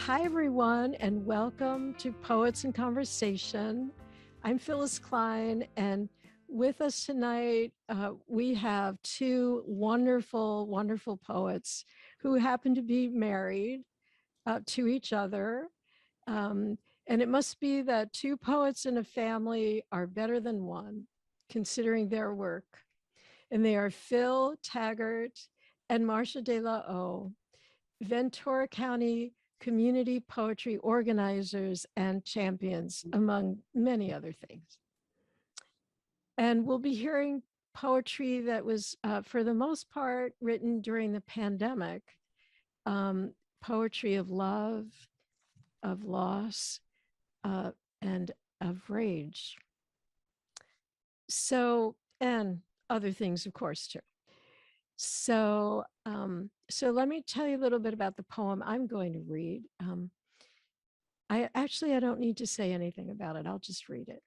Hi, everyone, and welcome to Poets in Conversation. I'm Phyllis Klein, and with us tonight, we have two wonderful, wonderful poets who happen to be married to each other. Um, and it must be that two poets in a family are better than one, considering their work. And they are Phil Taggart and Marsha de la O, Ventura County community poetry organizers and champions, among many other things. And we'll be hearing poetry that was, for the most part, written during the pandemic, poetry of love, of loss, and of rage. So, and other things, of course, too. So let me tell you a little bit about the poem I'm going to read. I don't need to say anything about it. I'll just read it.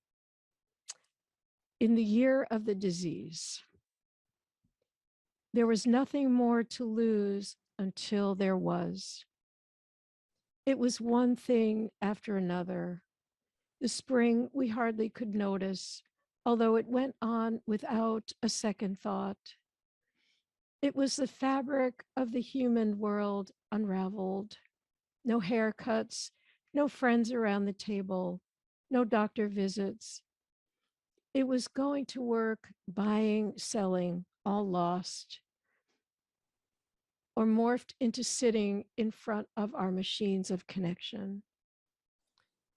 In the year of the disease, there was nothing more to lose until there was. It was one thing after another. The spring we hardly could notice, although it went on without a second thought. It was the fabric of the human world unraveled. No haircuts, no friends around the table, no doctor visits. It was going to work, buying, selling, all lost, or morphed into sitting in front of our machines of connection.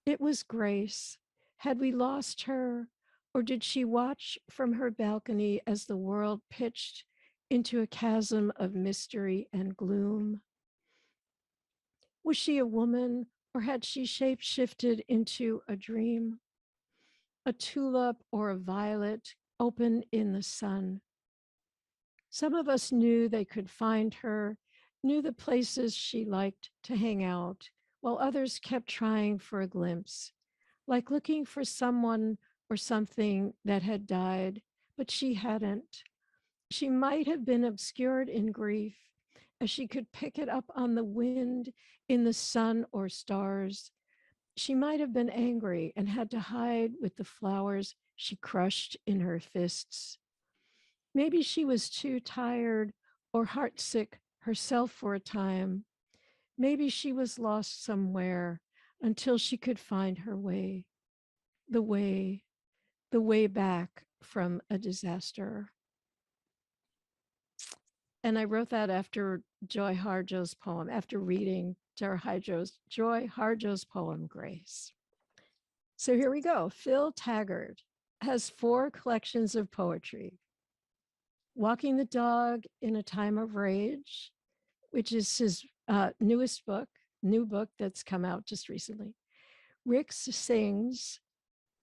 It was Grace. Had we lost her, or did she watch from her balcony as the world pitched into a chasm of mystery and gloom? Was she a woman, or had she shape-shifted into a dream? A tulip or a violet open in the sun. Some of us knew they could find her, knew the places she liked to hang out, while others kept trying for a glimpse, like looking for someone or something that had died, but she hadn't. She might have been obscured in grief, as she could pick it up on the wind, in the sun or stars. She might have been angry and had to hide with the flowers she crushed in her fists. Maybe she was too tired or heartsick herself for a time. Maybe she was lost somewhere until she could find her way, the way, the way back from a disaster. And I wrote that after Joy Harjo's poem, after reading Joy Harjo's poem, Grace. So here we go. Phil Taggart has 4 collections of poetry. Walking the Dog in a Time of Rage, which is his new book that's come out just recently. Rick Sings,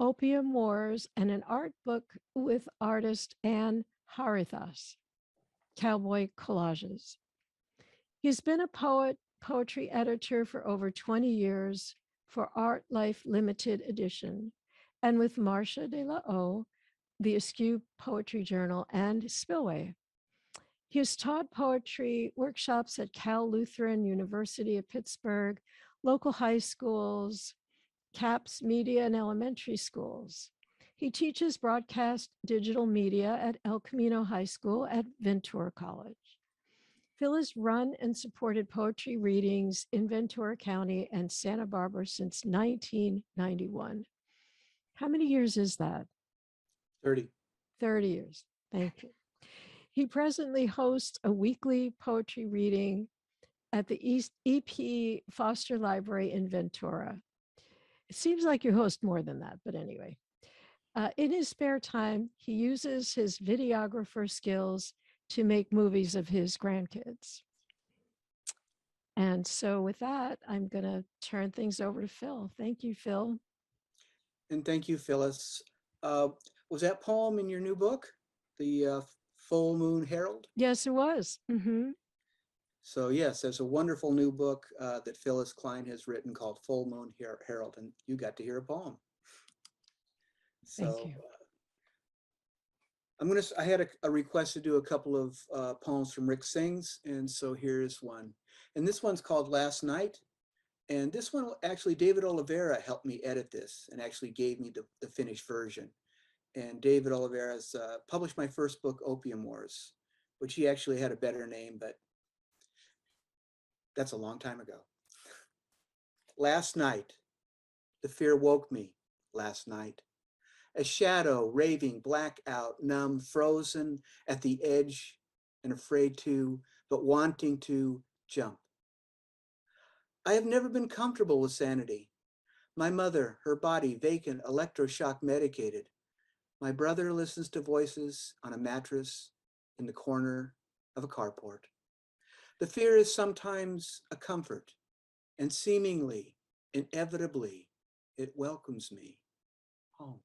Opium Wars, and an art book with artist Anne Haritas, Cowboy Collages. He's been a poetry editor for over 20 years for Art Life Limited Edition, and with Marsha de la O, the Askew Poetry Journal, and Spillway. He has taught poetry workshops at Cal Lutheran University of Pittsburgh, local high schools, CAPS media and elementary schools. He teaches broadcast digital media at El Camino High School at Ventura College. Phil has run and supported poetry readings in Ventura County and Santa Barbara since 1991. How many years is that? 30. 30 years. Thank you. He presently hosts a weekly poetry reading at the East EP Foster Library in Ventura. It seems like you host more than that, but anyway. In his spare time, he uses his videographer skills to make movies of his grandkids. And so with that, I'm going to turn things over to Phil. Thank you, Phil. And thank you, Phyllis. Was that poem in your new book, The Full Moon Herald? Yes, it was. Mm-hmm. So yes, there's a wonderful new book that Phyllis Klein has written called Full Moon Herald, and you got to hear a poem. Thank you. I had a request to do a couple of poems from Rick Sings, and so here's one. And this one's called Last Night, And this one, actually, David Oliveira helped me edit this and actually gave me the finished version. And David Oliveira's published my first book, Opium Wars, which he actually had a better name, but that's a long time ago. Last night, the fear woke me last night. A shadow, raving, black out, numb, frozen at the edge and afraid to, but wanting to jump. I have never been comfortable with sanity. My mother, her body vacant, electroshock medicated. My brother listens to voices on a mattress in the corner of a carport. The fear is sometimes a comfort, and seemingly, inevitably, it welcomes me home.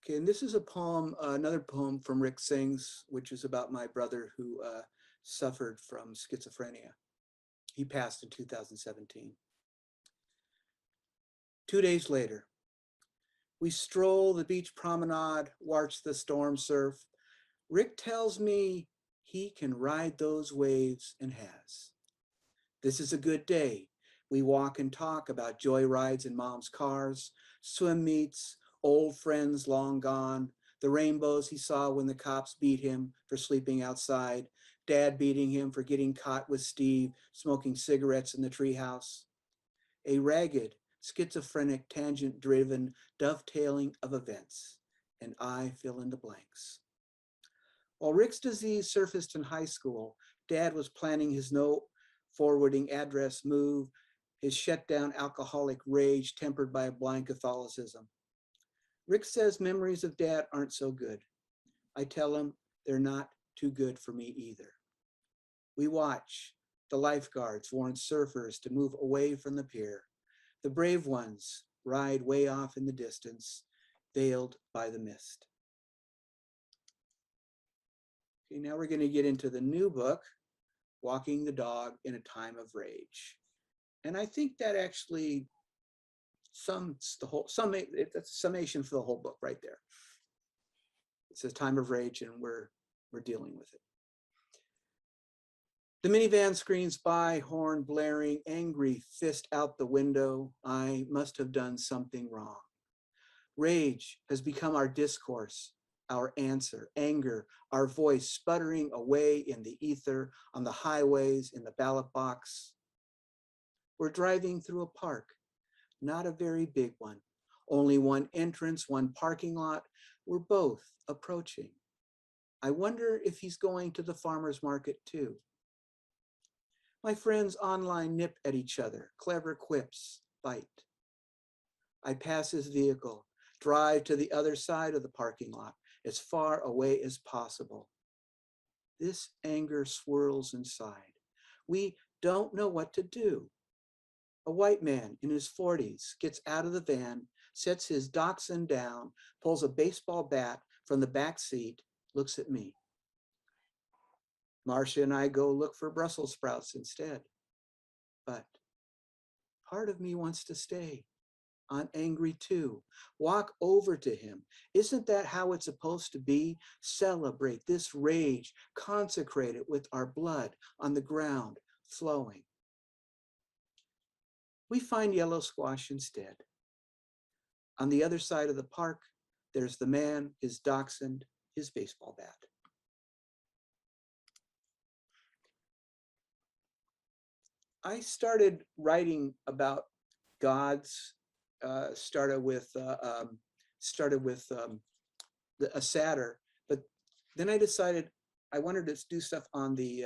Okay, and this is a poem, another poem from Rick Sings, which is about my brother who suffered from schizophrenia. He passed in 2017. 2 days later, we stroll the beach promenade, watch the storm surf. Rick tells me he can ride those waves and has. This is a good day. We walk and talk about joy rides in mom's cars, swim meets, old friends long gone, the rainbows he saw when the cops beat him for sleeping outside, dad beating him for getting caught with Steve smoking cigarettes in the treehouse. A ragged, schizophrenic, tangent-driven dovetailing of events, and I fill in the blanks. While Rick's disease surfaced in high school, Dad was planning his no forwarding address move, his shutdown alcoholic rage tempered by a blind Catholicism. Rick says memories of Dad aren't so good. I tell him they're not too good for me either. We watch the lifeguards warn surfers to move away from the pier. The brave ones ride way off in the distance, veiled by the mist. Okay, now we're going to get into the new book, Walking the Dog in a Time of Rage. And I think that actually sums the whole, that's a summation for the whole book right there. It says time of rage, and we're dealing with it. The minivan screens by, horn blaring, angry fist out the window. I must have done something wrong. Rage has become our discourse, our answer, anger, our voice sputtering away in the ether, on the highways, in the ballot box. We're driving through a park, not a very big one, only one entrance, one parking lot. We're both approaching. I wonder if he's going to the farmer's market too. My friends online nip at each other, clever quips, bite. I pass his vehicle, drive to the other side of the parking lot, as far away as possible. This anger swirls inside. We don't know what to do. A white man in his 40s gets out of the van, sets his dachshund down, pulls a baseball bat from the back seat, looks at me. Marsha and I go look for Brussels sprouts instead. But part of me wants to stay. I'm angry too. Walk over to him. Isn't that how it's supposed to be? Celebrate this rage, consecrate it with our blood on the ground, flowing. We find yellow squash instead. On the other side of the park, there's the man, his dachshund, his baseball bat. I started writing about gods, started with a satyr, but then I decided I wanted to do stuff on the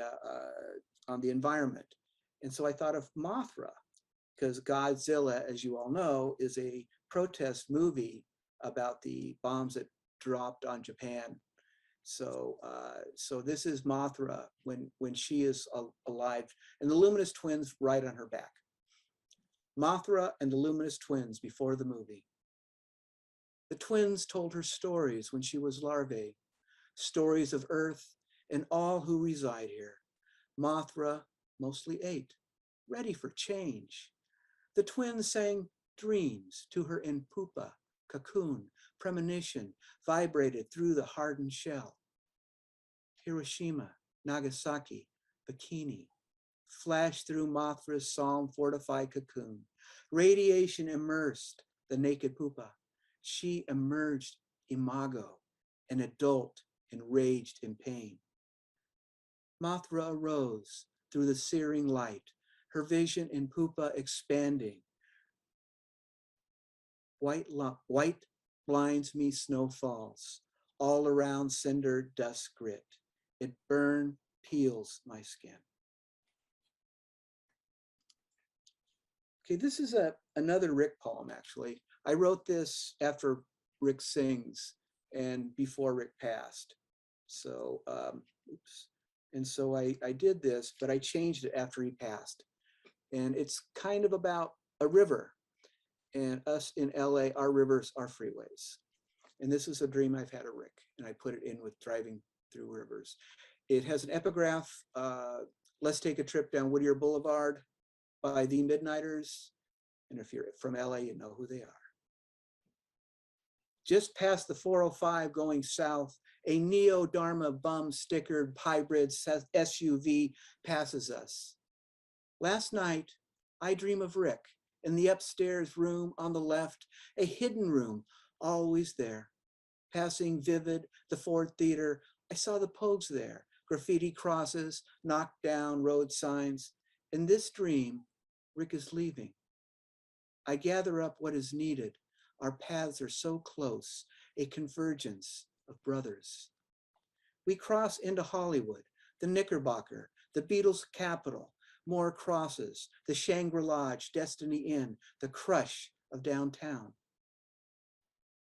environment, and so I thought of Mothra, because Godzilla, as you all know, is a protest movie about the bombs that dropped on Japan. So this is Mothra when she is alive, and the Luminous twins ride on her back. Mothra and the Luminous twins before the movie. The twins told her stories when she was larvae, stories of Earth and all who reside here. Mothra mostly ate, ready for change. The twins sang dreams to her in pupa, cocoon, premonition, vibrated through the hardened shell. Hiroshima, Nagasaki, bikini, flashed through Mothra's psalm-fortified cocoon. Radiation immersed the naked pupa. She emerged imago, an adult enraged in pain. Mothra arose through the searing light, her vision in pupa expanding. White blinds me snow falls, all around cinder dust grit. It burn peels my skin. Okay, this is another Rick poem, actually. I wrote this after Rick sings and before Rick passed. So, oops. And so I did this, but I changed it after he passed. And it's kind of about a river. And us in LA, our rivers are freeways. And this is a dream I've had of Rick, and I put it in with driving through rivers. It has an epigraph, let's take a trip down Whittier Boulevard by the Midnighters. And if you're from LA, you know who they are. Just past the 405 going south, a Neo-Dharma bum-stickered hybrid SUV passes us. Last night, I dream of Rick in the upstairs room on the left, a hidden room, always there. Passing vivid, the Ford Theater, I saw the Pogues there, graffiti crosses, knocked down road signs. In this dream, Rick is leaving. I gather up what is needed. Our paths are so close, a convergence of brothers. We cross into Hollywood, the Knickerbocker, the Beatles' capital, more crosses, the Shangri-La, Destiny Inn, the crush of downtown.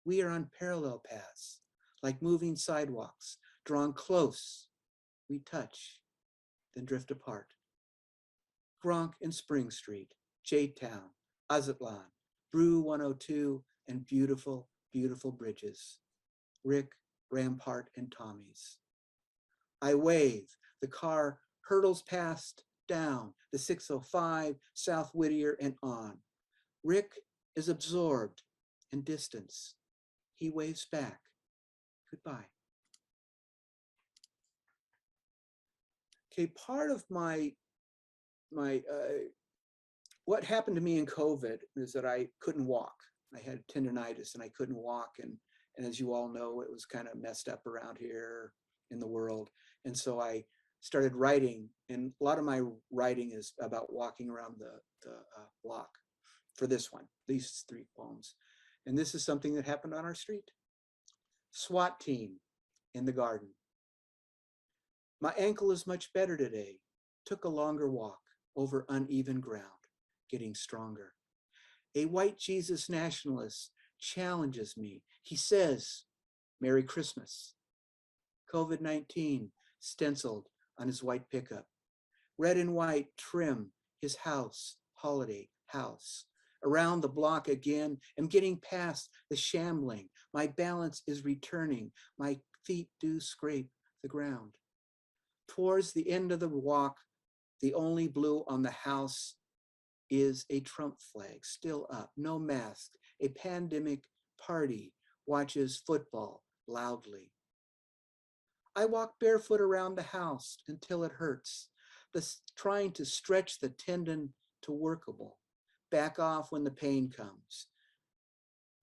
We are on parallel paths, like moving sidewalks, drawn close. We touch, then drift apart. Gronk and Spring Street, J-Town, Azatlan, Brew 102, and beautiful, beautiful bridges. Rick, Rampart, and Tommy's. I wave, the car hurtles past, down, the 605, South Whittier, and on. Rick is absorbed in distance. He waves back, goodbye. Okay, part of what happened to me in COVID is that I couldn't walk. I had tendonitis and I couldn't walk. And as you all know, it was kind of messed up around here in the world. And so I started writing, and a lot of my writing is about walking around the block for this one, these 3 poems. And this is something that happened on our street. SWAT team in the garden. My ankle is much better today. Took a longer walk over uneven ground, getting stronger. A white Jesus nationalist challenges me. He says, Merry Christmas. COVID-19 stenciled on his white pickup. Red and white trim his house, holiday house. Around the block again, am getting past the shambling. My balance is returning. My feet do scrape the ground. Towards the end of the walk, the only blue on the house is a Trump flag, still up, no mask. A pandemic party watches football loudly. I walk barefoot around the house until it hurts, trying to stretch the tendon to workable. Back off when the pain comes.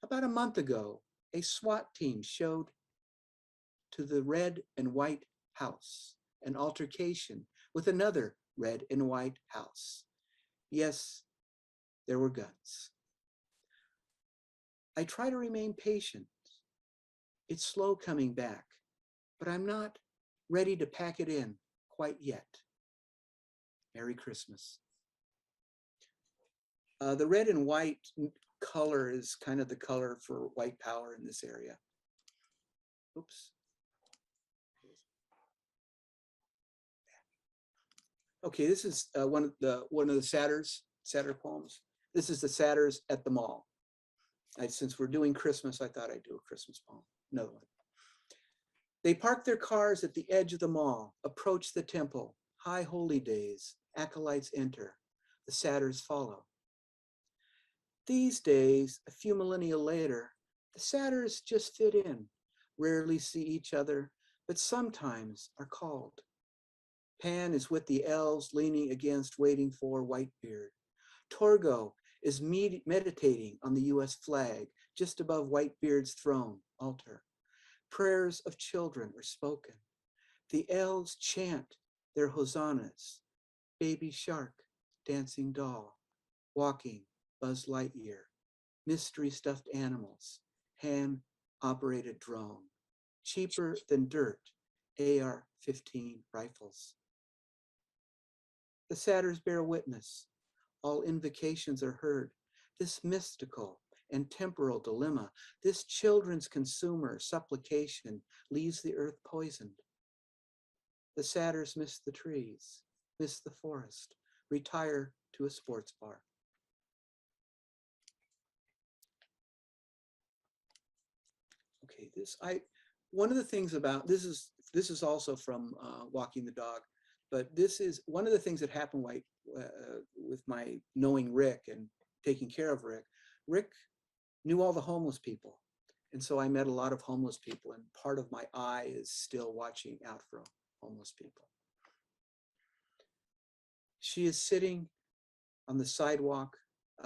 About a month ago, a SWAT team showed to the red and white house, an altercation with another red and white house. Yes, there were guns. I try to remain patient. It's slow coming back, but I'm not ready to pack it in quite yet. Merry Christmas. The red and white color is kind of the color for white power in this area. Oops. Okay, this is one of the Satyr poems. This is the Satyrs at the mall. Since we're doing Christmas, I thought I'd do a Christmas poem. Another one. They park their cars at the edge of the mall, approach the temple, high holy days, acolytes enter, the Satyrs follow. These days, a few millennia later, the Satyrs just fit in, rarely see each other, but sometimes are called. Pan is with the elves leaning against, waiting for Whitebeard. Torgo is meditating on the US flag just above Whitebeard's throne altar. Prayers of children are spoken. The elves chant their hosannas. Baby shark, dancing doll, walking Buzz Lightyear, mystery stuffed animals, hand-operated drone, cheaper than dirt, AR-15 rifles. The satyrs bear witness. All invocations are heard. This mystical and temporal dilemma, this children's consumer supplication leaves the earth poisoned. The satyrs miss the trees, miss the forest, retire to a sports bar. Okay, one of the things about this is also from Walking the Dog, but this is one of the things that happened with my knowing Rick and taking care of Rick. Rick knew all the homeless people, and so I met a lot of homeless people, and part of my eye is still watching out for homeless people. She is sitting on the sidewalk,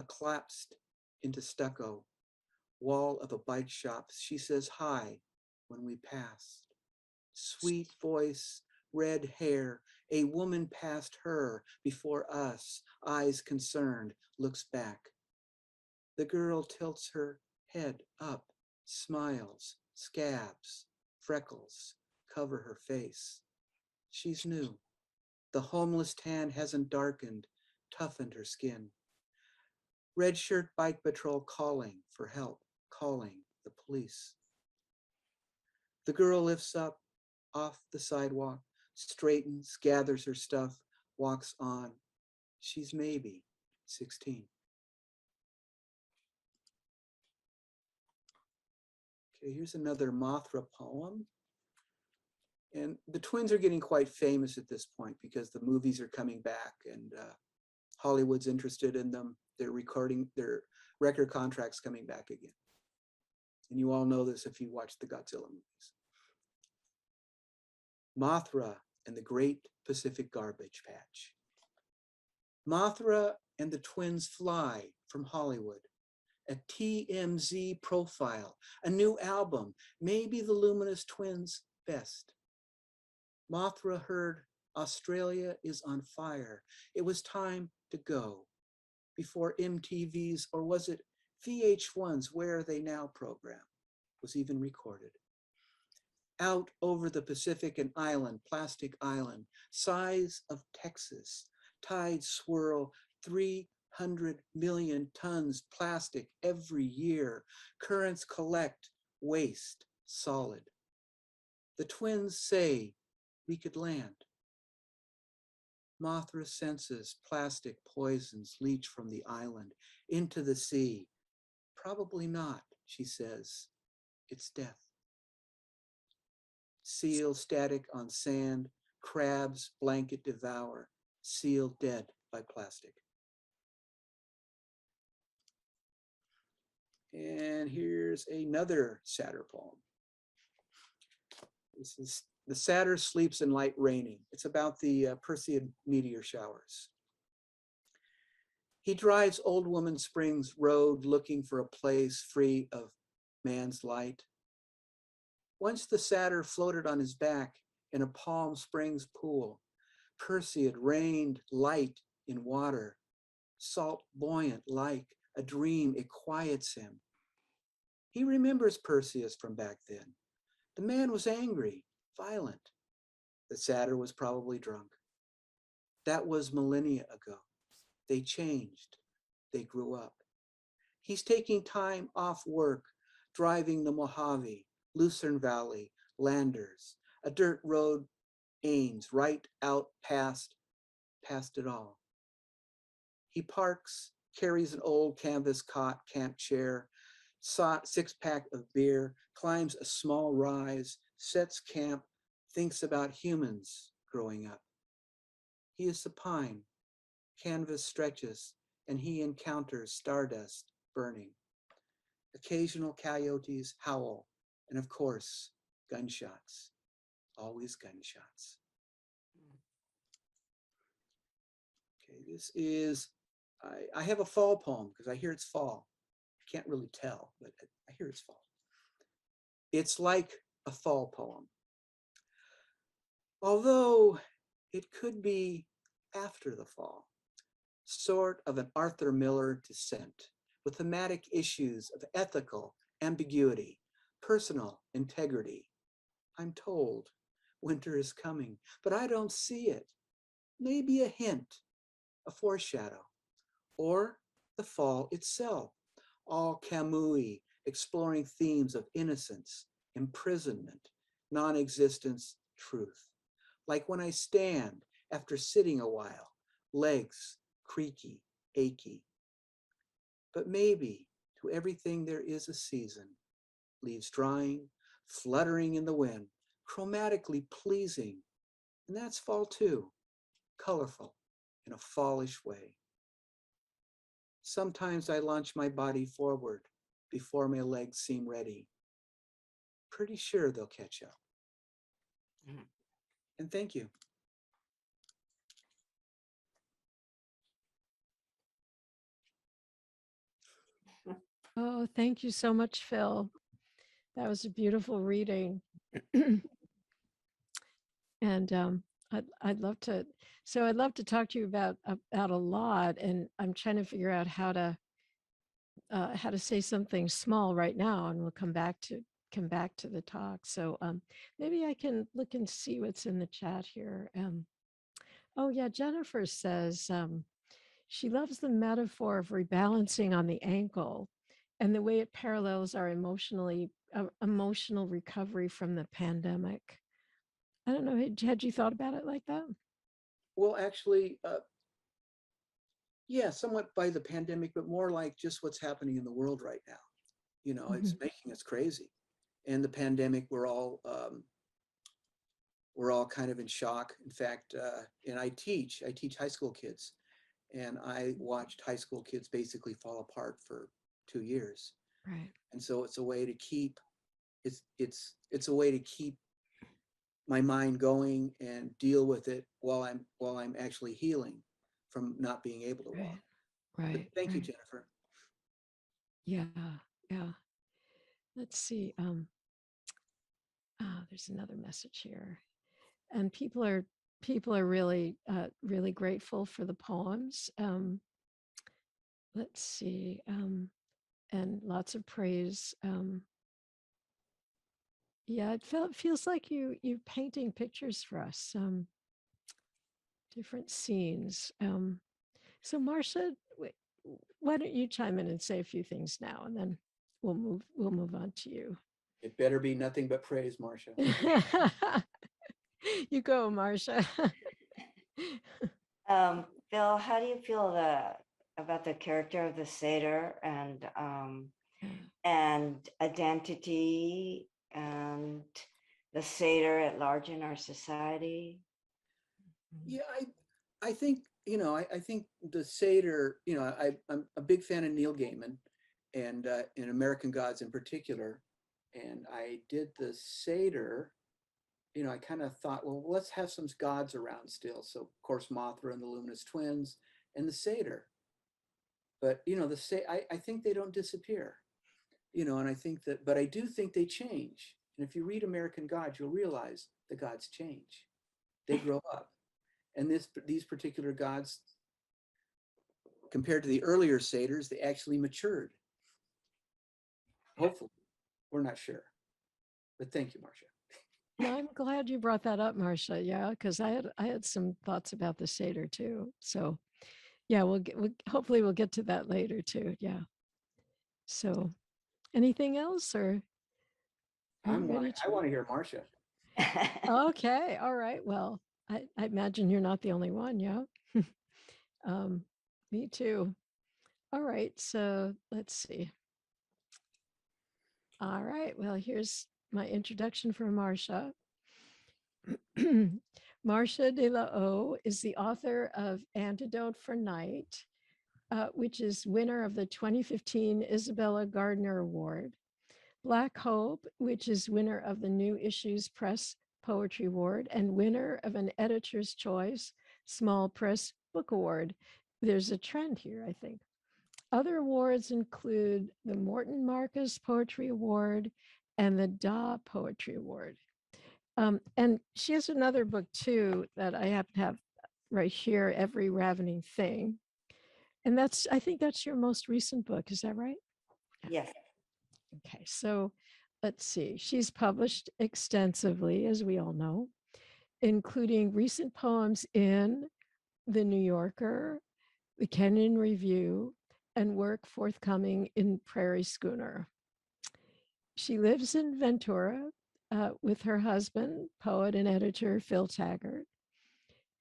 collapsed into stucco, wall of a bike shop. She says hi when we passed. Sweet voice, red hair, a woman passed her before us, eyes concerned, looks back. The girl tilts her head up, smiles, scabs, freckles, cover her face. She's new. The homeless tan hasn't darkened, toughened her skin. Red shirt bike patrol calling for help, calling the police. The girl lifts up off the sidewalk, straightens, gathers her stuff, walks on. She's maybe 16. Okay, here's another Mothra poem. And the twins are getting quite famous at this point because the movies are coming back and Hollywood's interested in them. They're recording their record contracts coming back again. And you all know this if you watch the Godzilla movies. Mothra and the Great Pacific Garbage Patch. Mothra and the twins fly from Hollywood. A TMZ profile, a new album, maybe the Luminous twins' best. Mothra heard Australia is on fire. It was time to go before MTV's, or was it VH1's Where Are They Now program was even recorded. Out over the Pacific an island, Plastic Island, size of Texas, tides swirl 300 million tons plastic every year. Currents collect waste, solid. The twins say we could land. Mothra senses plastic poisons leach from the island into the sea. Probably not, she says. It's death. Seal static on sand, crabs blanket devour, seal dead by plastic. And here's another satyr poem. This is The Satyr Sleeps in Light Raining. It's about the Perseid meteor showers. He drives Old Woman Springs Road looking for a place free of man's light. Once the satyr floated on his back in a Palm Springs pool. Perseid rained light in water, salt buoyant like a dream, it quiets him. He remembers Perseus from back then. The man was angry, violent. The satyr was probably drunk. That was millennia ago. They changed. They grew up. He's taking time off work, driving the Mojave, Lucerne Valley, Landers, a dirt road, Ames, right out past it all. He parks, carries an old canvas cot, camp chair, six-pack of beer, climbs a small rise, sets camp, thinks about humans growing up. He is supine, canvas stretches, and he encounters stardust burning. Occasional coyotes howl, and of course, gunshots, always gunshots. Okay, this is, I have a fall poem because I hear it's fall. I can't really tell, but I hear it's fall. It's like a fall poem. Although it could be after the fall, sort of an Arthur Miller descent with thematic issues of ethical ambiguity, personal integrity. I'm told winter is coming, but I don't see it. Maybe a hint, a foreshadow, or the fall itself, all Camus exploring themes of innocence, imprisonment, non-existence, truth. Like when I stand after sitting a while, legs creaky, achy. But maybe to everything there is a season, leaves drying, fluttering in the wind, chromatically pleasing. And that's fall too, colorful in a fallish way. Sometimes I launch my body forward before my legs seem ready. Pretty sure they'll catch up. And thank you. Oh, thank you so much, Phil. That was a beautiful reading. And I'd love to. So I'd love to talk to you about a lot, and I'm trying to figure out how to say something small right now, and we'll come back to the talk. So maybe I can look and see what's in the chat here. Oh yeah, Jennifer says she loves the metaphor of rebalancing on the ankle, and the way it parallels our emotional recovery from the pandemic. I don't know. Had you thought about it like that? Well, actually, yeah, somewhat by the pandemic, but more like just what's happening in the world right now. You know, it's making us crazy. And the pandemic, we're all kind of in shock. In fact, and I teach high school kids, and I watched high school kids basically fall apart for 2 years. Right. And so it's a way to keep it's a way to keep my mind going and deal with it while I'm actually healing from not being able to walk. Right. But thank you, Right. Jennifer. Yeah. Yeah. Let's see. There's another message here, and people are really really grateful for the poems. Let's see. And lots of praise. Yeah, feels like you painting pictures for us. Different scenes. So Marsha, why don't you chime in and say a few things now, and then we'll move on to you. It better be nothing but praise, Marsha. You go, Marsha. Phil, how do you feel about the character of the satyr and identity and the satyr at large in our society? Yeah, I think, I think the satyr, I'm a big fan of Neil Gaiman and in American Gods in particular. And I did the satyr, I kind of thought, well, let's have some gods around still. So of course, Mothra and the Luminous twins and the satyr. But I think they don't disappear, and I think that, but I do think they change. And if you read American Gods, you'll realize the gods change. They grow up. And these particular gods, compared to the earlier satyrs, they actually matured. Hopefully, we're not sure. But thank you, Marsha. No, I'm glad you brought that up, Marsha. Yeah, because I had some thoughts about the satyr too. So yeah, hopefully we'll get to that later too. Yeah. So anything else, or are you ready I want to hear Marsha. Okay. All right. Well, I imagine you're not the only one. Yeah. um, Me too. All right. So let's see. All right. Well, here's my introduction for Marsha. Marsha de la O is the author of Antidote for Night, which is winner of the 2015 Isabella Gardner Award. Black Hope, which is winner of the New Issues Press Poetry Award and winner of an Editor's Choice Small Press Book Award, there's a trend here, I think. Other awards include the Morton Marcus Poetry Award and the Da Poetry Award. And she has another book too that I happen to have right here, Every Ravening Thing. And I think that's your most recent book. Is that right? Yes. Okay, so let's see. She's published extensively, as we all know, including recent poems in The New Yorker, The Kenyon Review, and work forthcoming in Prairie Schooner. She lives in Ventura with her husband, poet and editor Phil Taggart.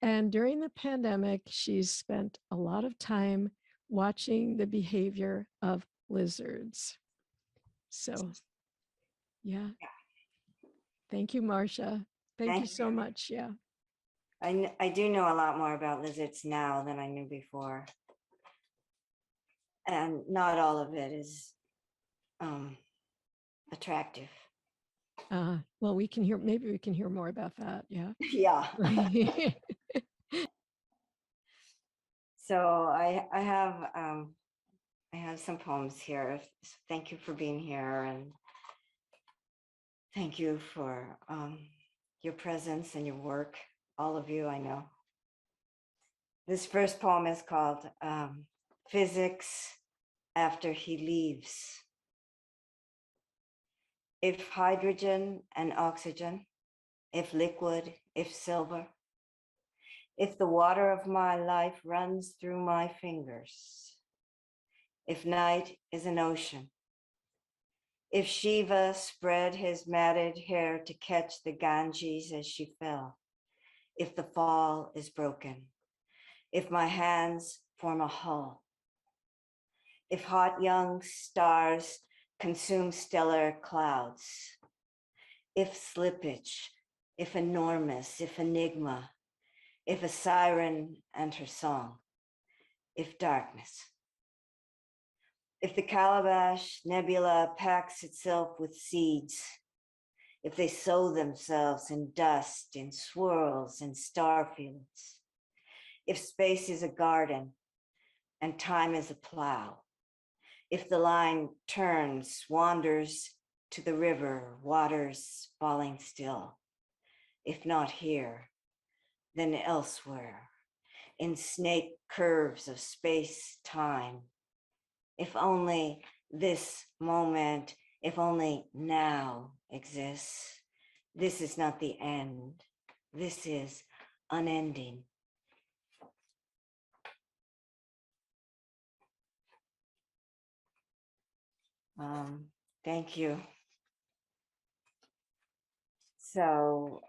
And during the pandemic, she's spent a lot of time watching the behavior of lizards. So, yeah. Thank you, Marsha. Thank you Thank so much. Yeah. I do know a lot more about lizards now than I knew before. And not all of it is attractive. Well, maybe we can hear more about that. Yeah. Yeah. So I have some poems here. Thank you for being here, and thank you for your presence and your work. All of you, I know. This first poem is called Physics After He Leaves. If hydrogen and oxygen, if liquid, if silver, if the water of my life runs through my fingers, if night is an ocean, if Shiva spread his matted hair to catch the Ganges as she fell, if the fall is broken, if my hands form a hull, if hot young stars consume stellar clouds, if slippage, if enormous, if enigma, if a siren and her song, if darkness, if the Calabash Nebula packs itself with seeds, if they sow themselves in dust, in swirls, in starfields, if space is a garden and time is a plow, if the line turns, wanders to the river, waters falling still, if not here, then elsewhere, in snake curves of space-time, if only this moment, if only now exists, this is not the end. This is unending. Thank you. So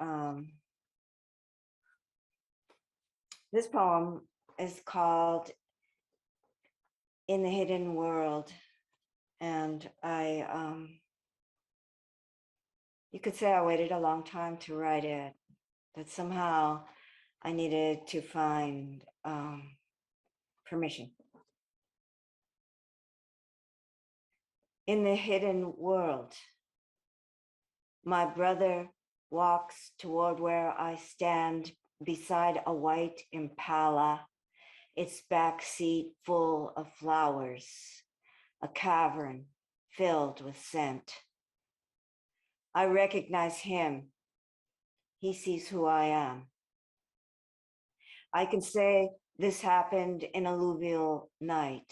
this poem is called In the Hidden World. And you could say I waited a long time to write it, but somehow I needed to find permission. In the hidden world, my brother walks toward where I stand beside a white Impala, its back seat full of flowers, a cavern filled with scent. I recognize him. He sees who I am. I can say this happened in alluvial night,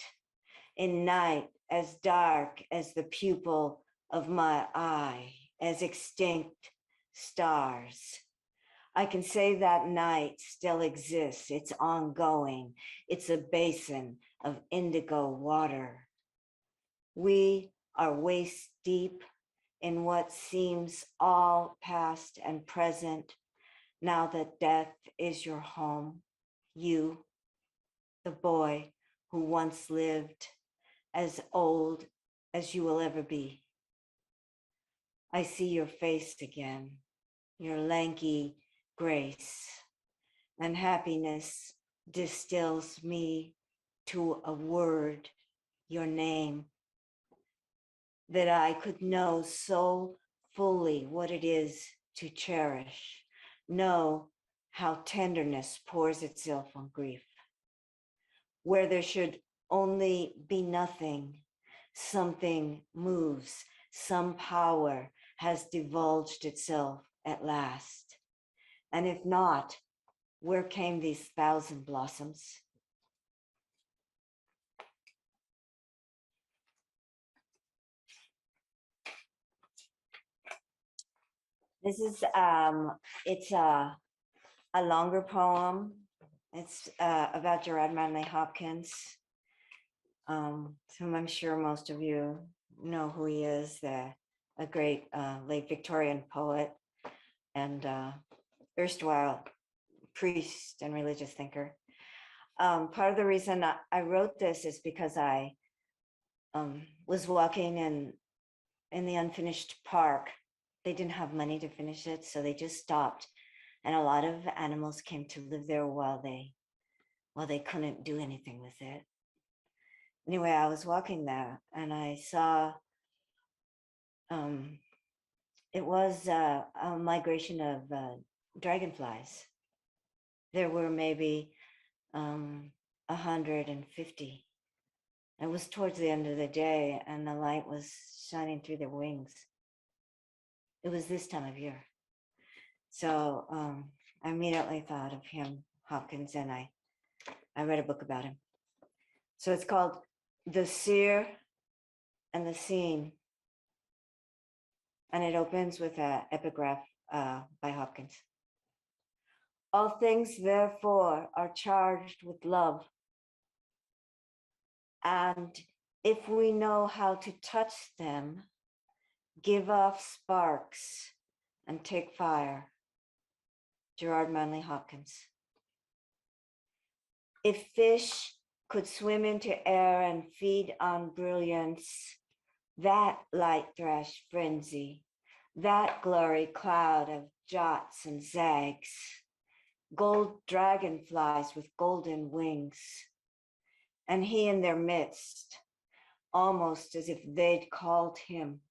in night as dark as the pupil of my eye, as extinct stars. I can say that night still exists. It's ongoing. It's a basin of indigo water. We are waist deep in what seems all past and present, now that death is your home, you, the boy who once lived, as old as you will ever be. I see your face again, your lanky grace, and happiness distills me to a word, your name, that I could know so fully what it is to cherish, know how tenderness pours itself on grief. where there should only be nothing, something moves, some power has divulged itself at last. And if not, where came these thousand blossoms? This is it's a longer poem. It's about Gerard Manley Hopkins, whom I'm sure most of you know who he is, a great late Victorian poet and erstwhile priest and religious thinker. Part of the reason I wrote this is because I was walking in the unfinished park. They didn't have money to finish it, so they just stopped. And a lot of animals came to live there while they couldn't do anything with it. Anyway, I was walking there and I saw it was a migration of dragonflies. There were maybe 150. It was towards the end of the day and the light was shining through their wings. It was this time of year. So I immediately thought of him, Hopkins, and I read a book about him. So it's called The Seer and the Scene. And it opens with an epigraph by Hopkins. All things, therefore, are charged with love. And if we know how to touch them, give off sparks and take fire. Gerard Manley Hopkins. If fish could swim into air and feed on brilliance, that light thrash frenzy, that glory cloud of jots and zags, gold dragonflies with golden wings, and he in their midst, almost as if they'd called him,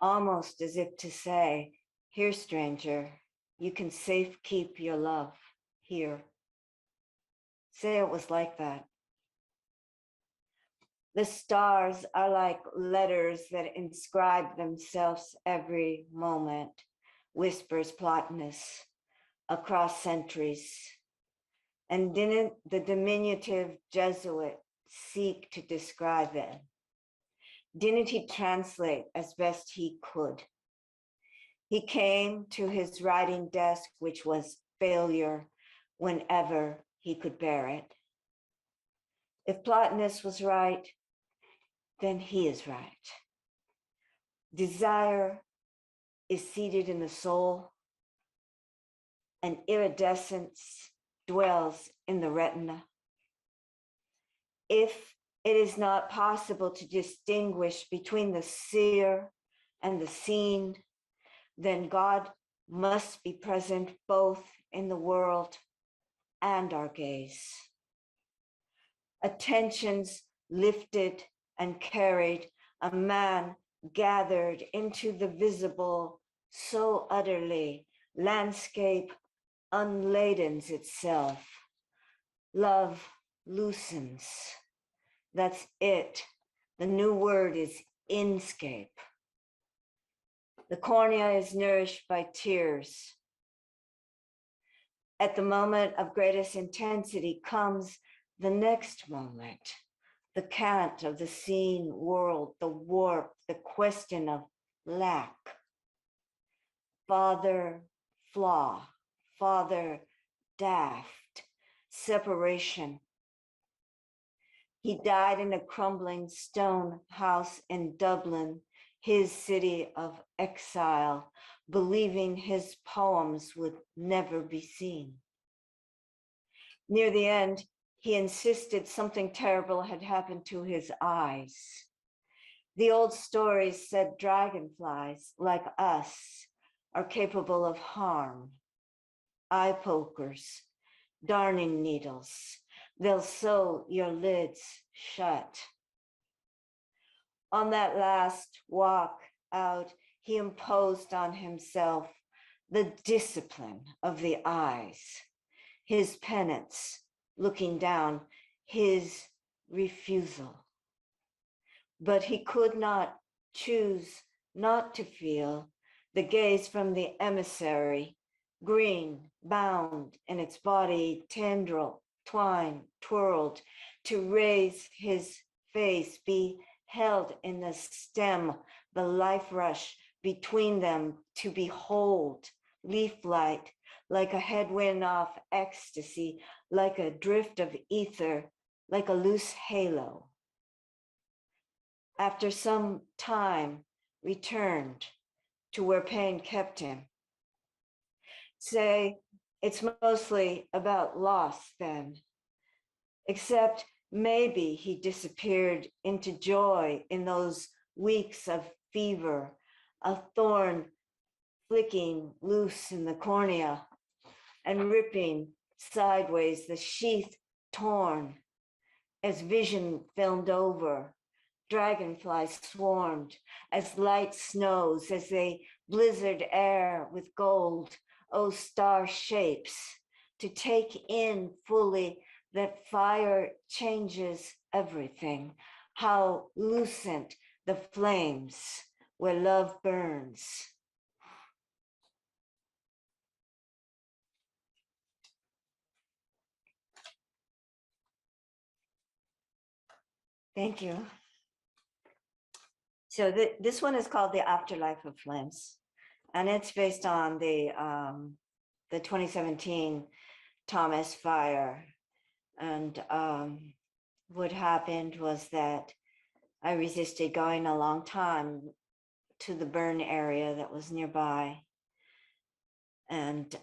almost as if to say, here, stranger, you can safe keep your love here. Say it was like that. The stars are like letters that inscribe themselves every moment, whispers Plotinus, across centuries. And didn't the diminutive Jesuit seek to describe it? Didn't he translate as best he could? He came to his writing desk, which was failure whenever he could bear it. If Plotinus was right, then he is right. Desire is seated in the soul, and iridescence dwells in the retina. If it is not possible to distinguish between the seer and the seen, then God must be present both in the world and our gaze. Attentions lifted and carried, a man gathered into the visible so utterly, landscape unladens itself. Love loosens. That's it. The new word is inscape. The cornea is nourished by tears. At the moment of greatest intensity comes the next moment, the cant of the seen world, the warp, the question of lack. Father flaw, father daft, separation. He died in a crumbling stone house in Dublin, his city of exile, believing his poems would never be seen. Near the end, he insisted something terrible had happened to his eyes. The old stories said dragonflies, like us, are capable of harm. Eye pokers, darning needles, they'll sew your lids shut. On that last walk out, he imposed on himself the discipline of the eyes. His penance, looking down, his refusal. But he could not choose not to feel the gaze from the emissary, green, bound in its body, tendril, twine, twirled, to raise his face, be held in the stem, the life rush between them, to behold, leaf light, like a headwind off ecstasy, like a drift of ether, like a loose halo. After some time, returned to where pain kept him. Say, it's mostly about loss then, except maybe he disappeared into joy in those weeks of fever, a thorn flicking loose in the cornea and ripping sideways, the sheath torn as vision filmed over. Dragonflies swarmed as light snows, as they blizzard air with gold, oh star shapes, to take in fully that fire changes everything, how lucent the flames where love burns. Thank you. So this one is called The Afterlife of Flames, and it's based on the 2017 Thomas fire. And what happened was that I resisted going a long time to the burn area that was nearby. And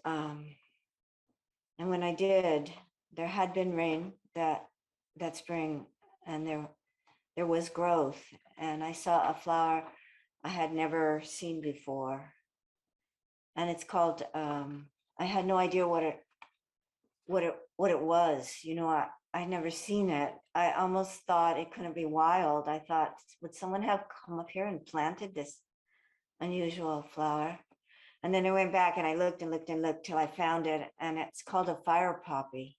when I did, there had been rain that spring, and there was growth, and I saw a flower I had never seen before. And it's called, I had no idea what it was. You know, I'd never seen it. I almost thought it couldn't be wild. I thought, would someone have come up here and planted this unusual flower? And then I went back and I looked and looked and looked till I found it, and it's called a fire poppy.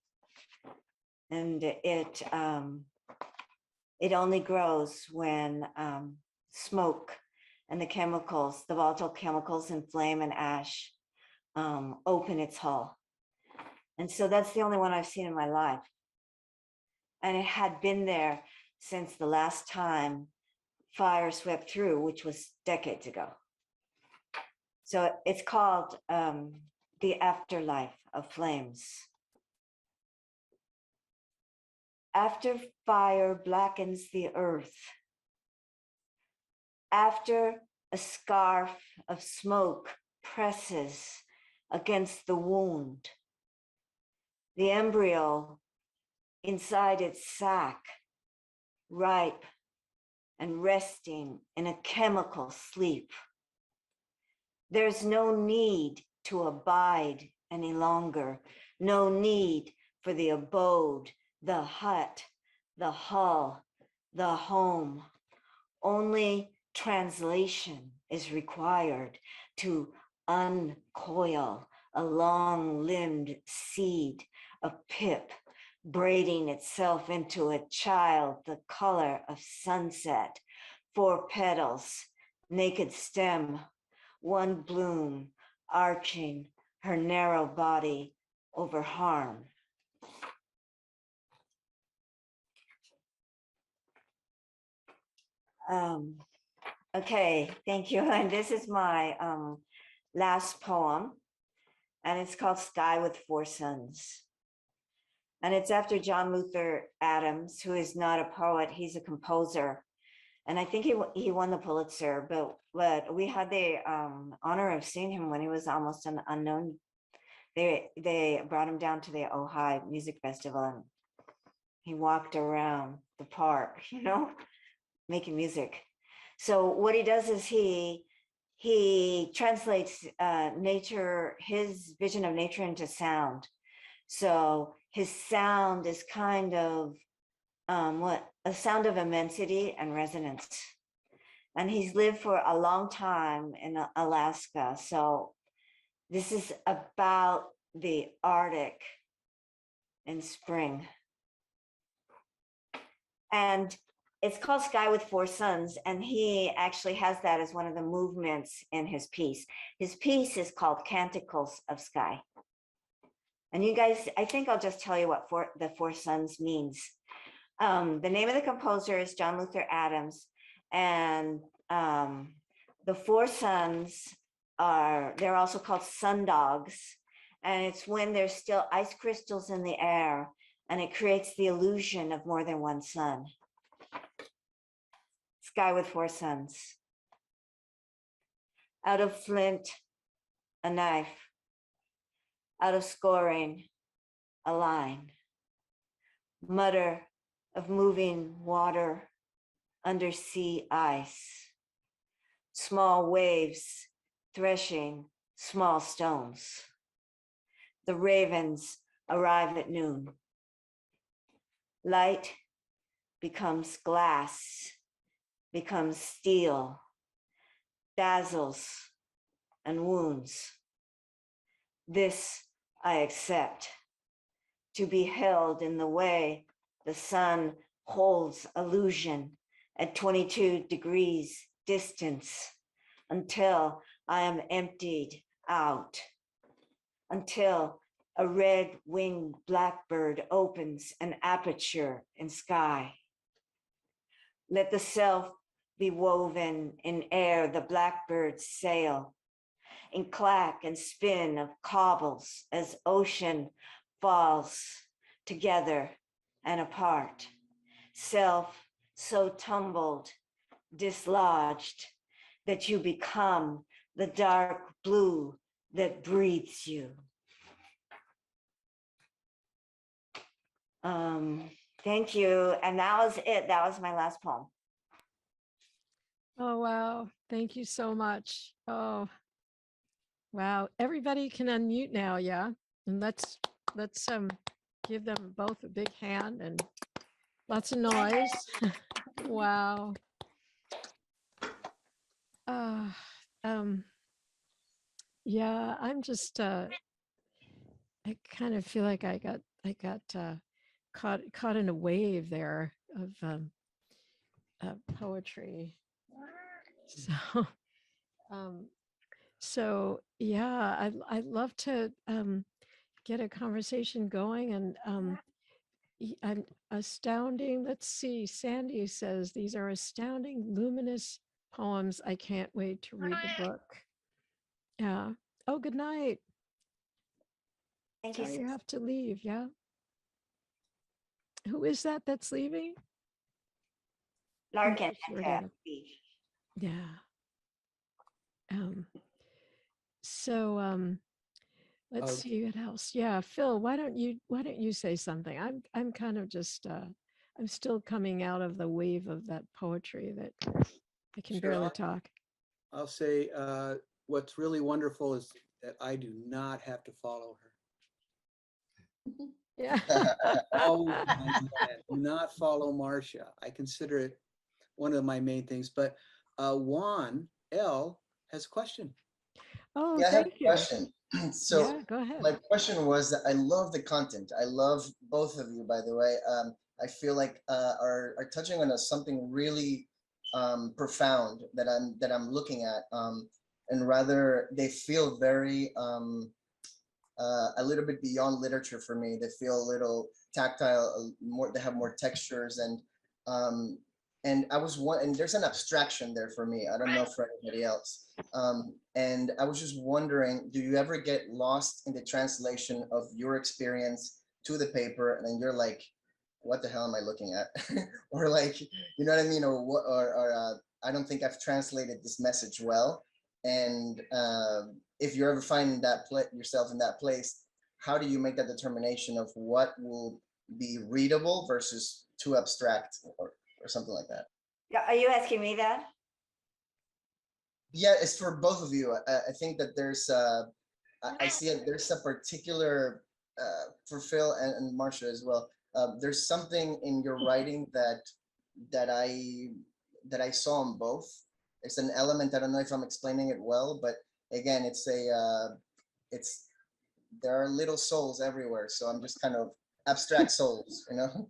And it only grows when smoke and the chemicals, the volatile chemicals in flame and ash, open its hull. And so that's the only one I've seen in my life. And it had been there since the last time fire swept through, which was decades ago. So it's called The Afterlife of Flames. After fire blackens the earth, after a scarf of smoke presses against the wound, the embryo inside its sac, ripe and resting in a chemical sleep. There's no need to abide any longer, no need for the abode, the hut, the hull, the home. Only translation is required to uncoil a long-limbed seed, a pip, braiding itself into a child the color of sunset, 4 petals, naked stem, 1 bloom, arching her narrow body over harm. Okay, thank you. And this is my last poem, and it's called Sky with 4 Suns. And it's after John Luther Adams, who is not a poet, he's a composer. And I think he won the Pulitzer, but we had the honor of seeing him when he was almost an unknown. They brought him down to the Ojai Music Festival, and he walked around the park, you know, making music. So what he does is he translates nature, his vision of nature, into sound. So his sound is kind of a sound of immensity and resonance. And he's lived for a long time in Alaska. So this is about the Arctic in spring. And it's called Sky with Four Suns, and he actually has that as one of the movements in his piece. His piece is called Canticles of Sky. And you guys, I think I'll just tell you what the Four Suns means. The name of the composer is John Luther Adams, and the Four Suns they're also called sun dogs, and it's when there's still ice crystals in the air, and it creates the illusion of more than one sun. Sky with Four Suns. Out of flint, a knife. Out of scoring, a line. Mutter of moving water, undersea ice. Small waves threshing small stones. The ravens arrive at noon. Light becomes glass, becomes steel, dazzles and wounds. This I accept, to be held in the way the sun holds illusion at 22 degrees distance until I am emptied out, until a red-winged blackbird opens an aperture in sky. Let the self be woven in air, the blackbirds sail, in clack and spin of cobbles as ocean falls together and apart. Self so tumbled, dislodged, that you become the dark blue that breathes you. Thank you. And that was it. That was my last poem. Oh, wow. Thank you so much. Oh, wow. Everybody can unmute now. Yeah. And let's give them both a big hand and lots of noise. Wow. Yeah, I'm just I kind of feel like I got caught in a wave there of poetry. So so yeah, I'd love to get a conversation going, and I'm astounding. Let's see. Sandy says these are astounding, luminous poems. I can't wait to read the book. Yeah. Oh, good night. Thank Sorry you. you have to leave. Yeah. Who is that that's leaving? Larkin. Yeah. So let's see what else. Yeah, Phil, why don't you say something? I'm kind of just I'm still coming out of the wave of that poetry that I can barely talk. I'll say what's really wonderful is that I do not have to follow her. Yeah. Always do not follow Marsha. I consider it one of my main things. But Juan L has a question. Oh, yeah, I have thank a you. question. So yeah, go ahead. my question was that I love the content. I love both of you, by the way. I feel like are touching on something really profound that I'm looking at, and rather they feel very a little bit beyond literature for me. They feel a little tactile, more. They have more textures, and I was one. And there's an abstraction there for me. I don't know for anybody else. And I was just wondering, do you ever get lost in the translation of your experience to the paper, and then you're like, what the hell am I looking at? Or like, you know what I mean? Or what? Or I don't think I've translated this message well. And if you're ever finding that yourself in that place, how do you make that determination of what will be readable versus too abstract or something like that? Are you asking me that? Yeah, it's for both of you. I think that there's I see it. There's a particular for Phil and Marsha as well. There's something in your writing that I saw in both. It's an element. I don't know if I'm explaining it well, but again, it's there are little souls everywhere. So I'm just kind of abstract souls, you know.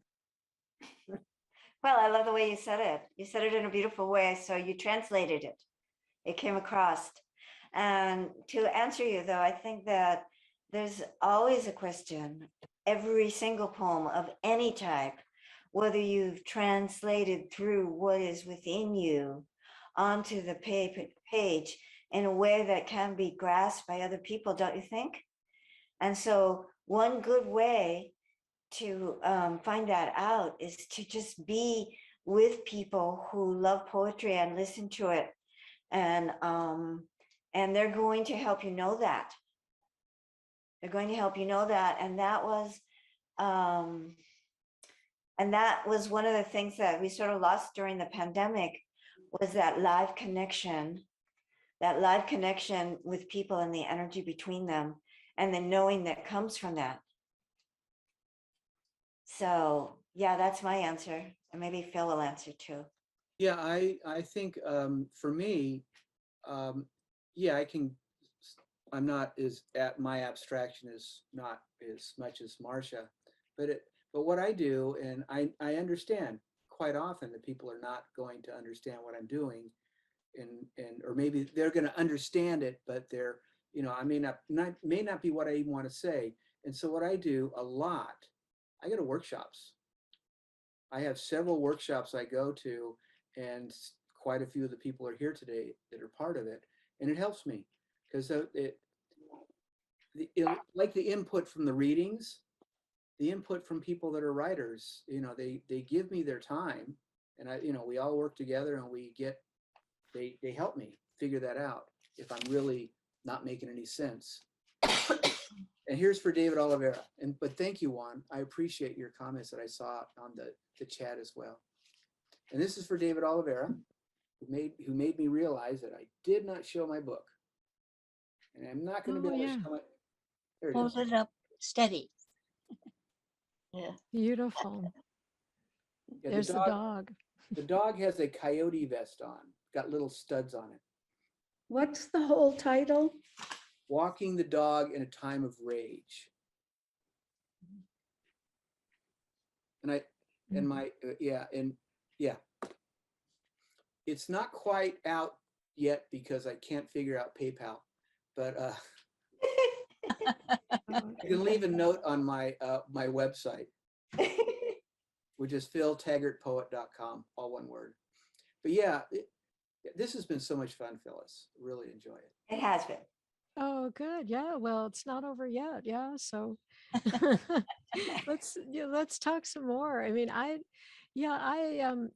Well, I love the way you said it. You said it in a beautiful way. So you translated it. It came across. And to answer you, though, I think that there's always a question. Every single poem of any type, whether you've translated through what is within you onto the page in a way that can be grasped by other people, don't you think? And so one good way to find that out is to just be with people who love poetry and listen to it, and they're going to help you know that. They're going to help you know that, and that was one of the things that we sort of lost during the pandemic, was that live connection with people and the energy between them, and the knowing that comes from that. So yeah, that's my answer. And maybe Phil will answer too. Yeah, I think for me, yeah, I'm not as my abstraction is not as much as Marsha, but what I do, and I understand quite often that people are not going to understand what I'm doing, and or maybe they're going to understand it, but they're, I may not be what I even want to say. And so what I do a lot, I go to workshops. I have several workshops I go to, and quite a few of the people are here today that are part of it, and it helps me because like the input from the readings, the input from people that are writers, they give me their time, and we all work together, and they help me figure that out if I'm really not making any sense. And here's for David Oliveira. But thank you, Juan. I appreciate your comments that I saw on the chat as well. And this is for David Oliveira, who made me realize that I did not show my book. And I'm not going to be able to show my. There it is. Hold it up steady. Yeah. Beautiful. Yeah, There's the dog. The dog has a coyote vest on, got little studs on it. What's the whole title? Walking the Dog in a Time of Rage. And it's not quite out yet because I can't figure out PayPal, but you can leave a note on my my website, which is philtaggartpoet.com, all one word. But yeah, this has been so much fun, Phyllis. Really enjoy it. It has been. Oh, good. Yeah. Well, it's not over yet. Yeah. So let's talk some more. I mean,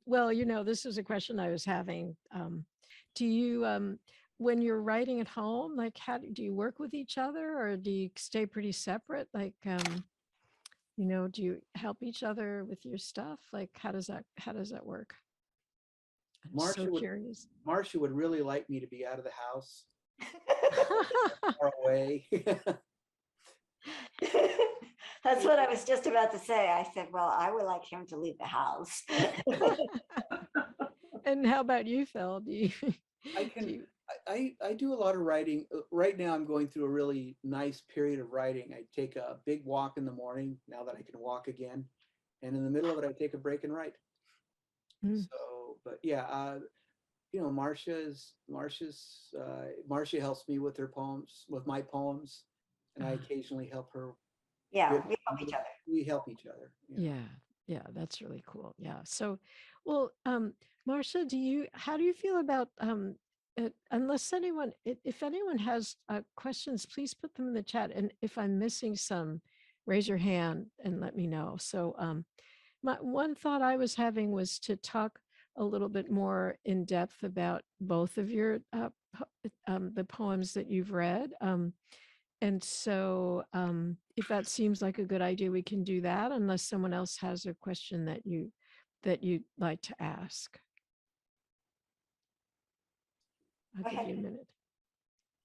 well, this is a question I was having. Do you, when you're writing at home, like do you work with each other, or do you stay pretty separate? Like, do you help each other with your stuff? Like, how does that work? I'm so curious. Marsha would really like me to be out of the house. Far away. That's what I was just about to say. I said, well, I would like him to leave the house. And how about you, Phil? I do a lot of writing. Right now I'm going through a really nice period of writing. I take a big walk in the morning, now that I can walk again. And in the middle of it, I take a break and write. So, but yeah, Marsha helps me with her poems, with my poems, and I occasionally help her. Yeah, we help each other. We help each other. Yeah, that's really cool. Yeah. So, well, Marsha, how do you feel about unless if anyone has questions, please put them in the chat, and if I'm missing some, raise your hand and let me know. So, one thought I was having was to talk a little bit more in depth about both of your the poems that you've read. And so if that seems like a good idea, we can do that, unless someone else has a question that you'd like to ask. I'll give you a minute.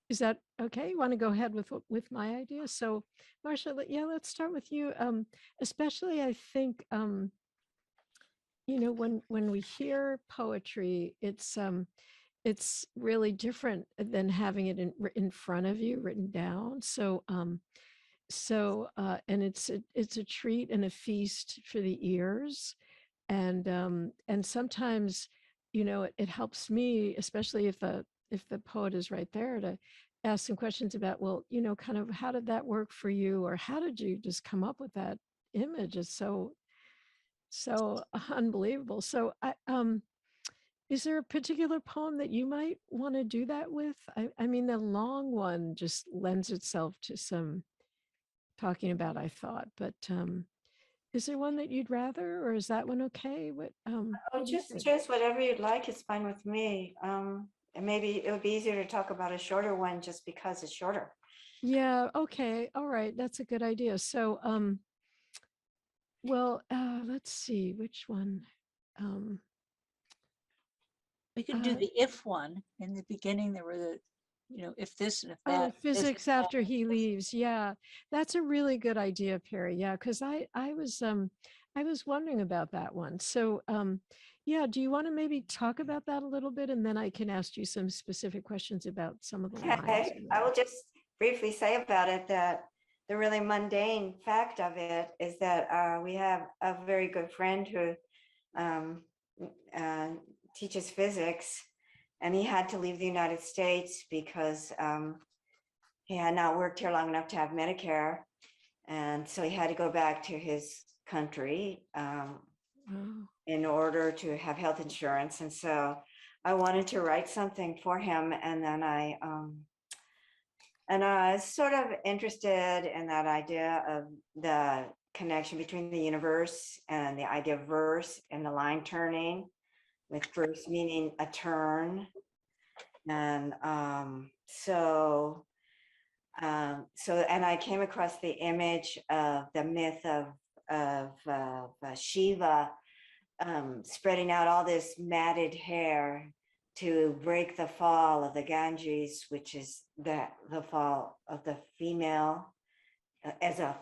Is that okay? You want to go ahead with my idea? So Marsha, let's start with you. Especially I think when we hear poetry, it's really different than having it in front of you, written down. So and it's a treat and a feast for the ears. and sometimes, it helps me, especially if the poet is right there, to ask some questions about, well, kind of how did that work for you, or how did you just come up with that image? It's so unbelievable. So is there a particular poem that you might want to do that with? I mean, the long one just lends itself to some talking about, I thought, but is there one that you'd rather, or is that one okay? What do you Just think? choose whatever you'd like. It's fine with me. And maybe it would be easier to talk about a shorter one just because it's shorter. Yeah, okay. All right. That's a good idea. So, well, let's see which one. Um, We could do the if one. In the beginning, there were the, if this and if oh, that. this and physics that. after he leaves. Yeah, that's a really good idea, Perry. Yeah, because I was wondering about that one. So, yeah, do you want to maybe talk about that a little bit, and then I can ask you some specific questions about some of the lines? Okay, I will just briefly say about it that the really mundane fact of it is that we have a very good friend who um, teaches physics, and he had to leave the United States because he had not worked here long enough to have Medicare, and so he had to go back to his country Oh, in order to have health insurance. And so I wanted to write something for him, and then I was sort of interested in that idea of the connection between the universe and the idea of verse and the line turning, with verse meaning a turn. And and I came across the image of the myth of Shiva spreading out all this matted hair to break the fall of the Ganges, which is the fall of the female, as a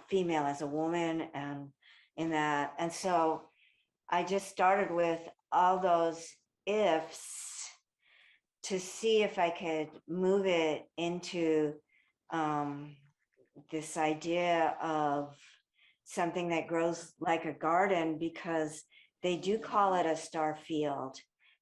woman, and in that. And so I just started with all those ifs to see if I could move it into this idea of something that grows like a garden, because they do call it a star field.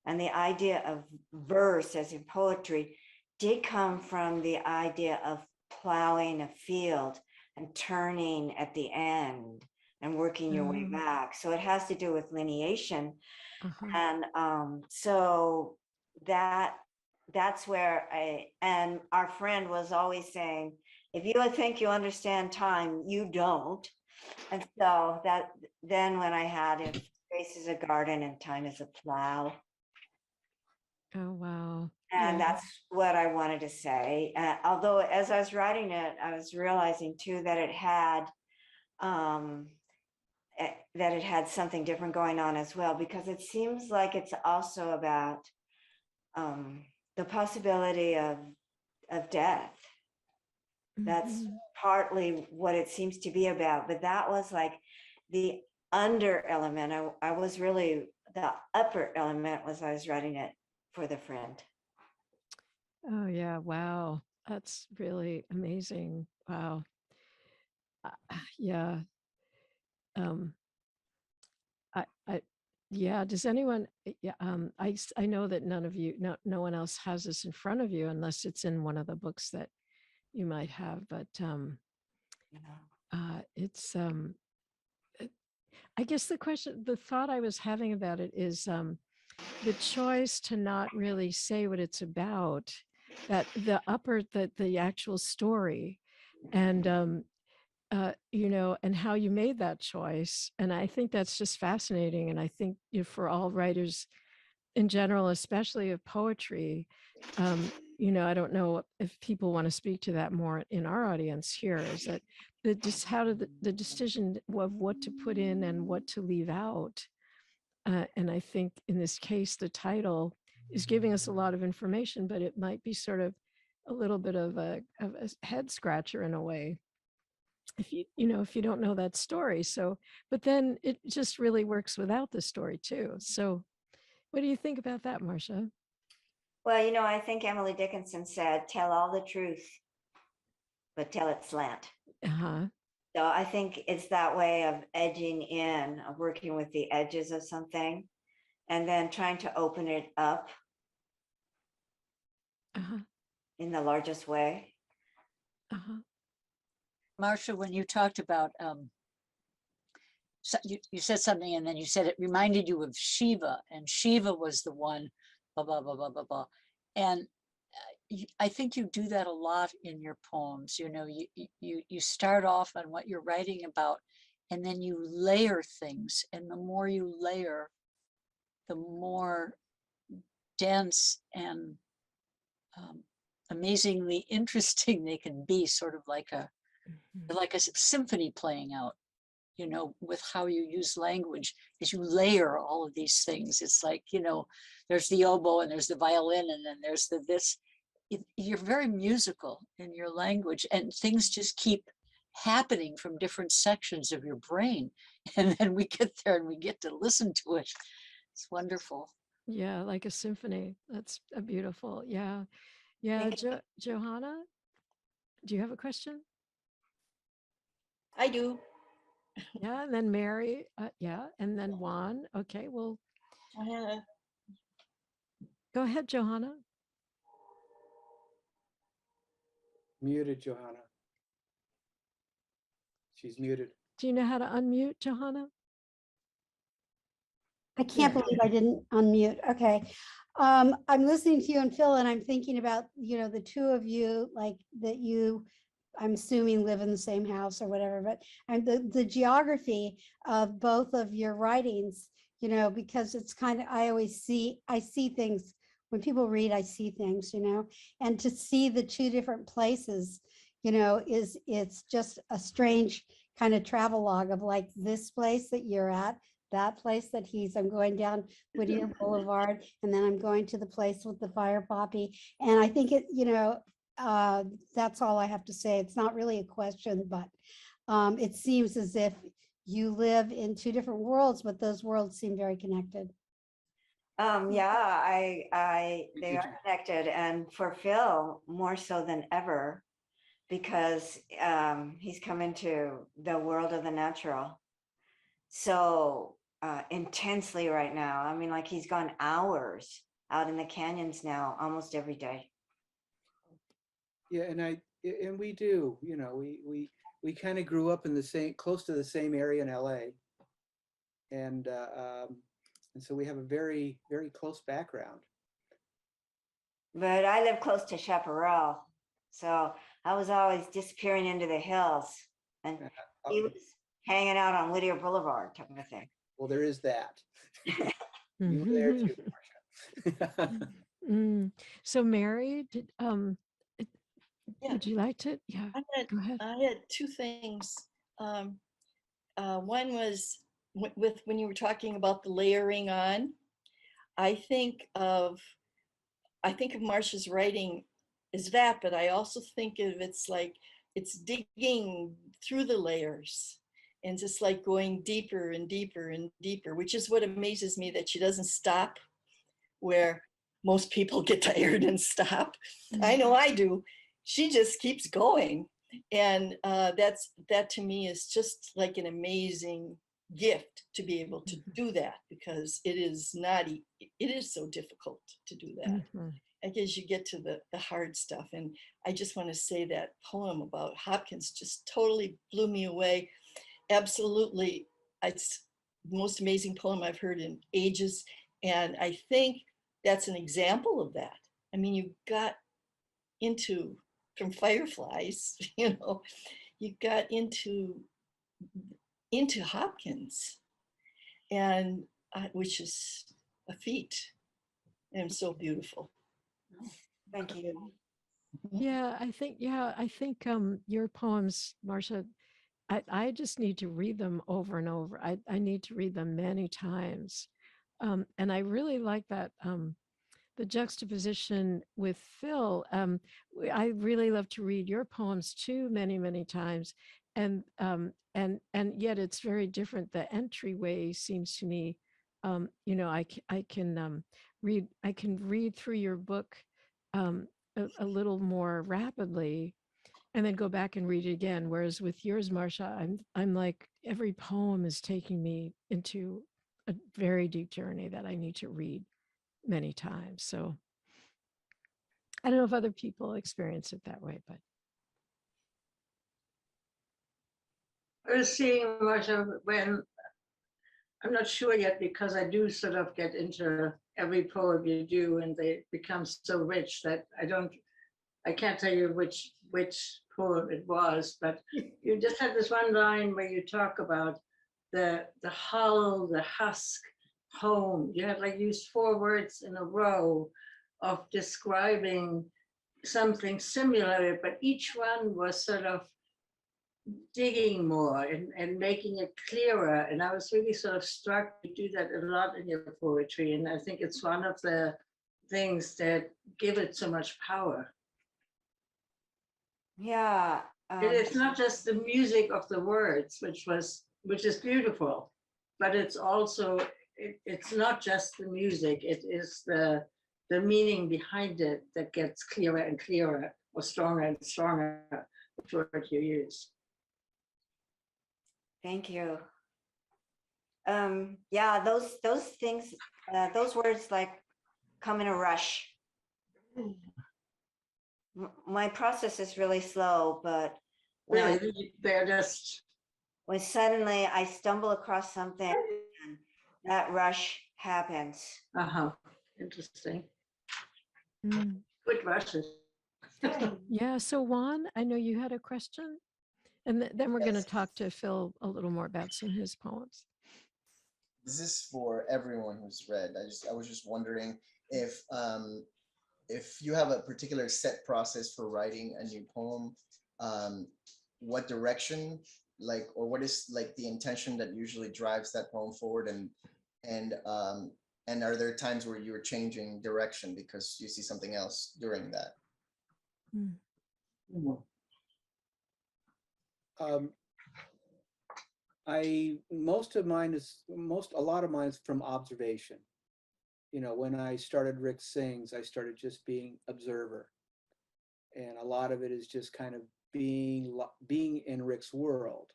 And the idea of verse, as in poetry, did come from the idea of plowing a field and turning at the end and working your way back. So it has to do with lineation. uh-huh. And so that's where and our friend was always saying, if you think you understand time, you don't. And so then when I had it, space is a garden and time is a plow. Oh, wow. And Yeah. that's what I wanted to say. Although as I was writing it, I was realizing too that it had something different going on as well, because it seems like it's also about the possibility of death. That's Mhm. partly what it seems to be about, but that was like the under element. I was really, the upper element was I was writing it for the friend. Oh, yeah. Wow. That's really amazing. Wow. Yeah. Um, I, yeah. Does anyone, yeah, I know that none of you, no one else has this in front of you unless it's in one of the books that you might have, but, You know? it's, I guess the thought I was having about it is, the choice to not really say what it's about, that the actual story, and and how you made that choice. And I think that's just fascinating. And I think, for all writers in general, especially of poetry, I don't know if people want to speak to that more in our audience here, is that just how did the decision of what to put in and what to leave out. And I think in this case, the title is giving us a lot of information, but it might be sort of a little bit of a head scratcher in a way, if you don't know that story. So, but then it just really works without the story too. So, what do you think about that, Marsha? Well, I think Emily Dickinson said, tell all the truth, but tell it slant. Uh-huh. So I think it's that way of edging in, of working with the edges of something, and then trying to open it up Uh-huh. in the largest way. Uh-huh. Marsha, when you talked about, you said something and then you said it reminded you of Shiva, and Shiva was the one, blah, blah, blah, blah, blah, blah. And I think you do that a lot in your poems. You know, you start off on what you're writing about, and then you layer things. And the more you layer, the more dense and amazingly interesting they can be, sort of like a symphony playing out, you know, with how you use language, is you layer all of these things. It's like, you know, there's the oboe and there's the violin and then there's the this. You're very musical in your language, and things just keep happening from different sections of your brain. And then we get there and we get to listen to it. It's wonderful. Yeah, like a symphony. That's a beautiful. Yeah. Yeah. Johanna, do you have a question? I do. Yeah. And then Mary. Yeah. And then Juan. Okay. Well, go ahead, Johanna. Muted, Johanna. She's muted. Do you know how to unmute, Johanna? I can't believe I didn't unmute. Okay. I'm listening to you and Phil, and I'm thinking about, you know, the two of you, like that you, I'm assuming live in the same house or whatever, but and the geography of both of your writings, you know, because it's kind of, I see things when people read, I see things, you know, and to see the two different places, you know, it's just a strange kind of travelogue of like this place that you're at, that place that I'm going down Whittier Boulevard, and then I'm going to the place with the fire poppy. And I think it, you know, that's all I have to say. It's not really a question, but it seems as if you live in two different worlds, but those worlds seem very connected. Yeah, they are connected, and for Phil more so than ever, because he's come into the world of the natural so intensely right now. I mean, like he's gone hours out in the canyons now, almost every day. Yeah, and we do, you know, we kind of grew up in the same, close to the same area in LA, and so we have a very, very close background. But I live close to Chaparral, so I was always disappearing into the hills, and he was hanging out on Whittier Boulevard, type of thing. Well, there is that. You were there too, Marsha. So Mary, Yeah. would you like to? Yeah, go ahead. I had two things. One was with when you were talking about the layering on. I think of Marsha's writing as that, but I also think of it's like it's digging through the layers and just like going deeper and deeper and deeper, which is what amazes me, that she doesn't stop where most people get tired and stop. I know I do. She just keeps going. And that to me is just like an amazing gift to be able to do that, because it is so difficult to do that. I guess you get to the hard stuff. And I just want to say that poem about Hopkins just totally blew me away. Absolutely. It's the most amazing poem I've heard in ages. And I think that's an example of that. I mean, you got into, from fireflies, you know, you got into Hopkins, and which is a feat and so beautiful. Thank you. Yeah, I think your poems, Marsha, I just need to read them over and over. I need to read them many times. And I really like that the juxtaposition with Phil. I really love to read your poems too, many, many times. And yet it's very different. The entryway seems to me, you know, I can read through your book a little more rapidly, and then go back and read it again. Whereas with yours, Marsha, I'm like every poem is taking me into a very deep journey that I need to read many times. So I don't know if other people experience it that way, but I was seeing Marsha when I'm not sure yet because I do sort of get into every poem you do and they become so rich that I can't tell you which poem it was, but you just had this one line where you talk about the hull, the husk, home. You had like used 4 words in a row of describing something similar, but each one was sort of digging more and making it clearer. And I was really sort of struck. You do that a lot in your poetry. And I think it's one of the things that give it so much power. Yeah. It's not just the music of the words, which is beautiful, but it's also, it's not just the music, it is the meaning behind it that gets clearer and clearer, or stronger and stronger, which word you use. Thank you. Yeah, those things, those words like come in a rush. My process is really slow, but Really, they're just, when suddenly I stumble across something, and that rush happens. interesting. mm. Good rushes. Yeah. So Juan, I know you had a question, and then we're going to Yes. talk to Phil a little more about some of his poems. This is for everyone who's read. I was just wondering if you have a particular set process for writing a new poem, what direction, like, or what is like the intention that usually drives that poem forward, and are there times where you're changing direction because you see something else during that? Mm. A lot of mine is from observation. You know, when I started Rick Sings, I started just being observer, and a lot of it is just kind of being in Rick's world,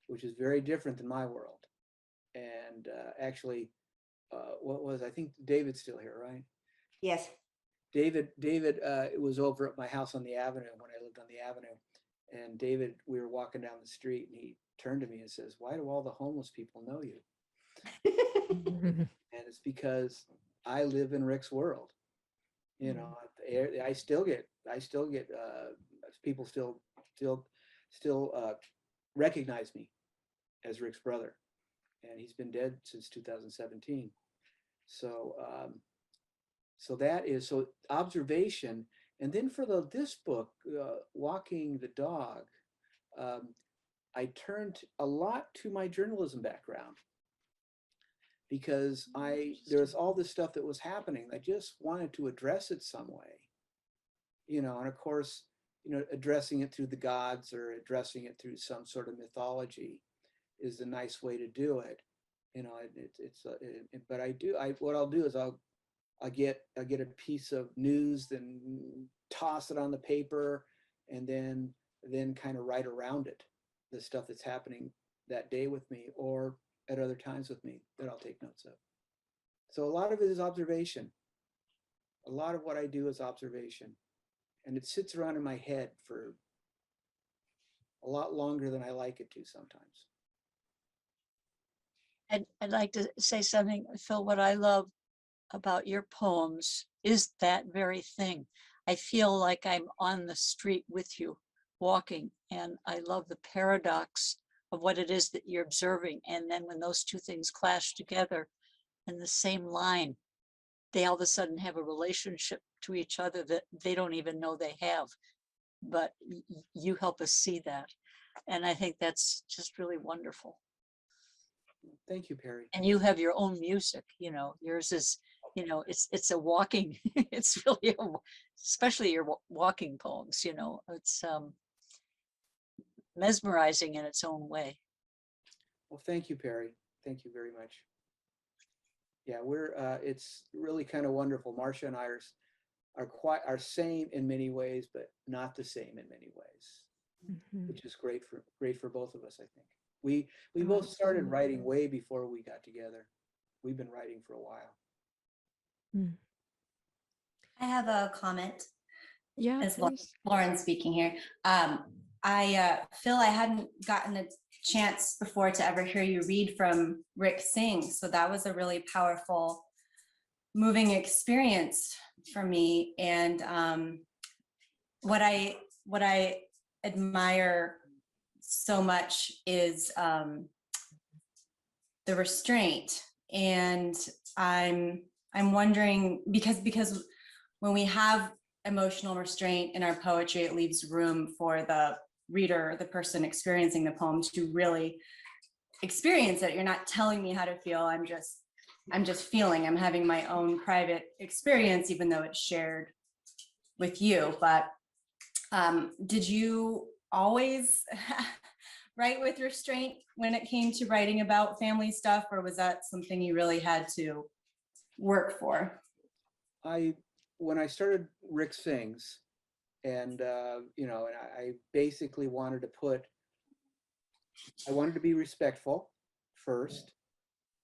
which is very different than my world. And actually, I think David's still here, right? Yes. David was over at my house on the avenue when I lived on the avenue, and David, we were walking down the street, and he turned to me and says, "Why do all the homeless people know you?" And it's because I live in Rick's world. You know, I still get people still recognize me as Rick's brother, and he's been dead since 2017. So so observation, and then for this book, Walking the Dog, I turned a lot to my journalism background, because there's all this stuff that was happening. I just wanted to address it some way, you know, and of course, you know, addressing it through the gods or addressing it through some sort of mythology is a nice way to do it. You know, what I'll do is I'll get a piece of news, then toss it on the paper, and then kind of write around it, the stuff that's happening that day with me, or at other times with me, that I'll take notes of. So a lot of it is observation. A lot of what I do is observation, and it sits around in my head for a lot longer than I like it to sometimes. I'd like to say something, Phil. What I love about your poems is that very thing. I feel like I'm on the street with you, walking, and I love the paradox of what it is that you're observing. And then when those two things clash together in the same line, they all of a sudden have a relationship to each other that they don't even know they have. But you help us see that. And I think that's just really wonderful. Thank you, Perry. And you have your own music, you know, yours is, you know, it's a walking, it's really, especially your walking poems, you know, it's mesmerizing in its own way. Well, thank you, Perry. Thank you very much. Yeah, it's really kind of wonderful. Marsha and I are same in many ways, but not the same in many ways. Mhm. which is great for both of us, I think. We both started writing way before we got together. We've been writing for a while. Mm. I have a comment. Yeah, As please. Lauren speaking here. Phil, I hadn't gotten a chance before to ever hear you read from Rick Singh. So that was a really powerful, moving experience for me. And what I admire so much is the restraint. And I'm wondering, because when we have emotional restraint in our poetry, it leaves room for the reader, the person experiencing the poem, to really experience it. You're not telling me how to feel. I'm just feeling. I'm having my own private experience, even though it's shared with you. But did you always write with restraint when it came to writing about family stuff, or was that something you really had to work for? When I started Rick Sings, and and I basically wanted to be respectful first,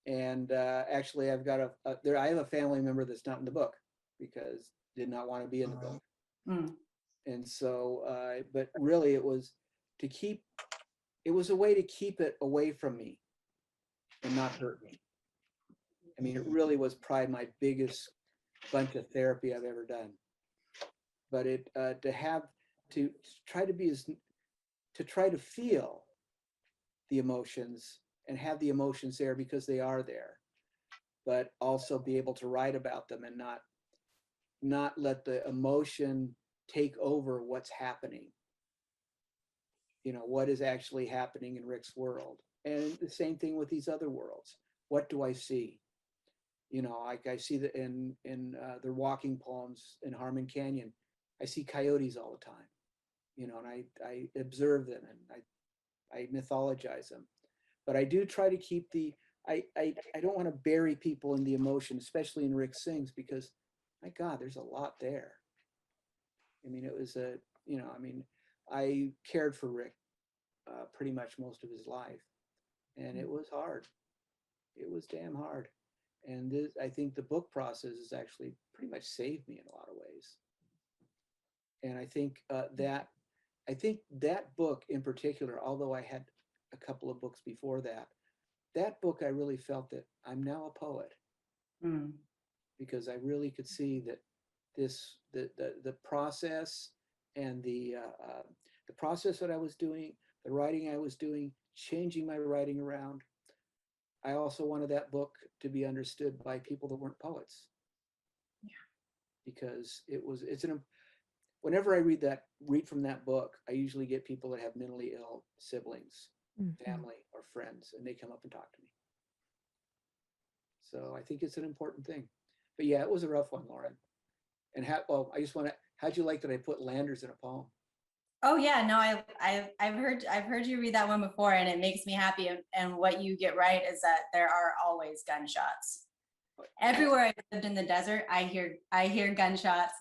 and actually I've got I have a family member that's not in the book because did not want to be in the book. And so but really it was a way to keep it away from me and not hurt me. I mean, it really was probably my biggest bunch of therapy I've ever done. But to try to feel the emotions and have the emotions there because they are there, but also be able to write about them and not let the emotion take over what's happening. What is actually happening in Rick's world, and the same thing with these other worlds. What do I see? Like I see that in their walking poems in Harmon Canyon, I see coyotes all the time, and I observe them and I mythologize them. But I do try to keep I don't want to bury people in the emotion, especially in Rick Sings, because my God, there's a lot there. I mean, it was I cared for Rick pretty much most of his life, and it was hard. It was damn hard. And I think the book process has actually pretty much saved me in a lot of ways. And I think that book in particular, although I had a couple of books before that book, I really felt that I'm now a poet, because I really could see that the process and the process that I was doing, the writing I was doing, changing my writing around. I also wanted that book to be understood by people that weren't poets. Yeah. Because whenever I read from that book, I usually get people that have mentally ill siblings, family, or friends, and they come up and talk to me. So I think it's an important thing. But yeah, it was a rough one, Lauren. And how'd you like that I put Landers in a poem? Oh yeah, no, I've heard you read that one before, and it makes me happy. And what you get right is that there are always gunshots. Everywhere I lived in the desert, I hear gunshots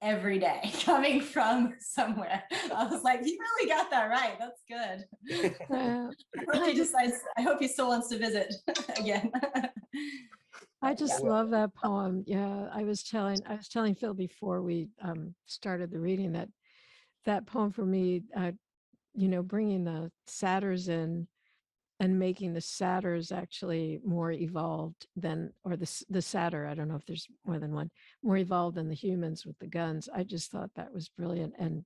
every day coming from somewhere. I was like, you really got that right. That's good. I hope he still wants to visit again. I just love that poem. Yeah, I was telling Phil before we started the reading that poem for me, bringing the satyrs in and making the satyrs actually more evolved or the satyr, I don't know if there's more than one, more evolved than the humans with the guns. I just thought that was brilliant and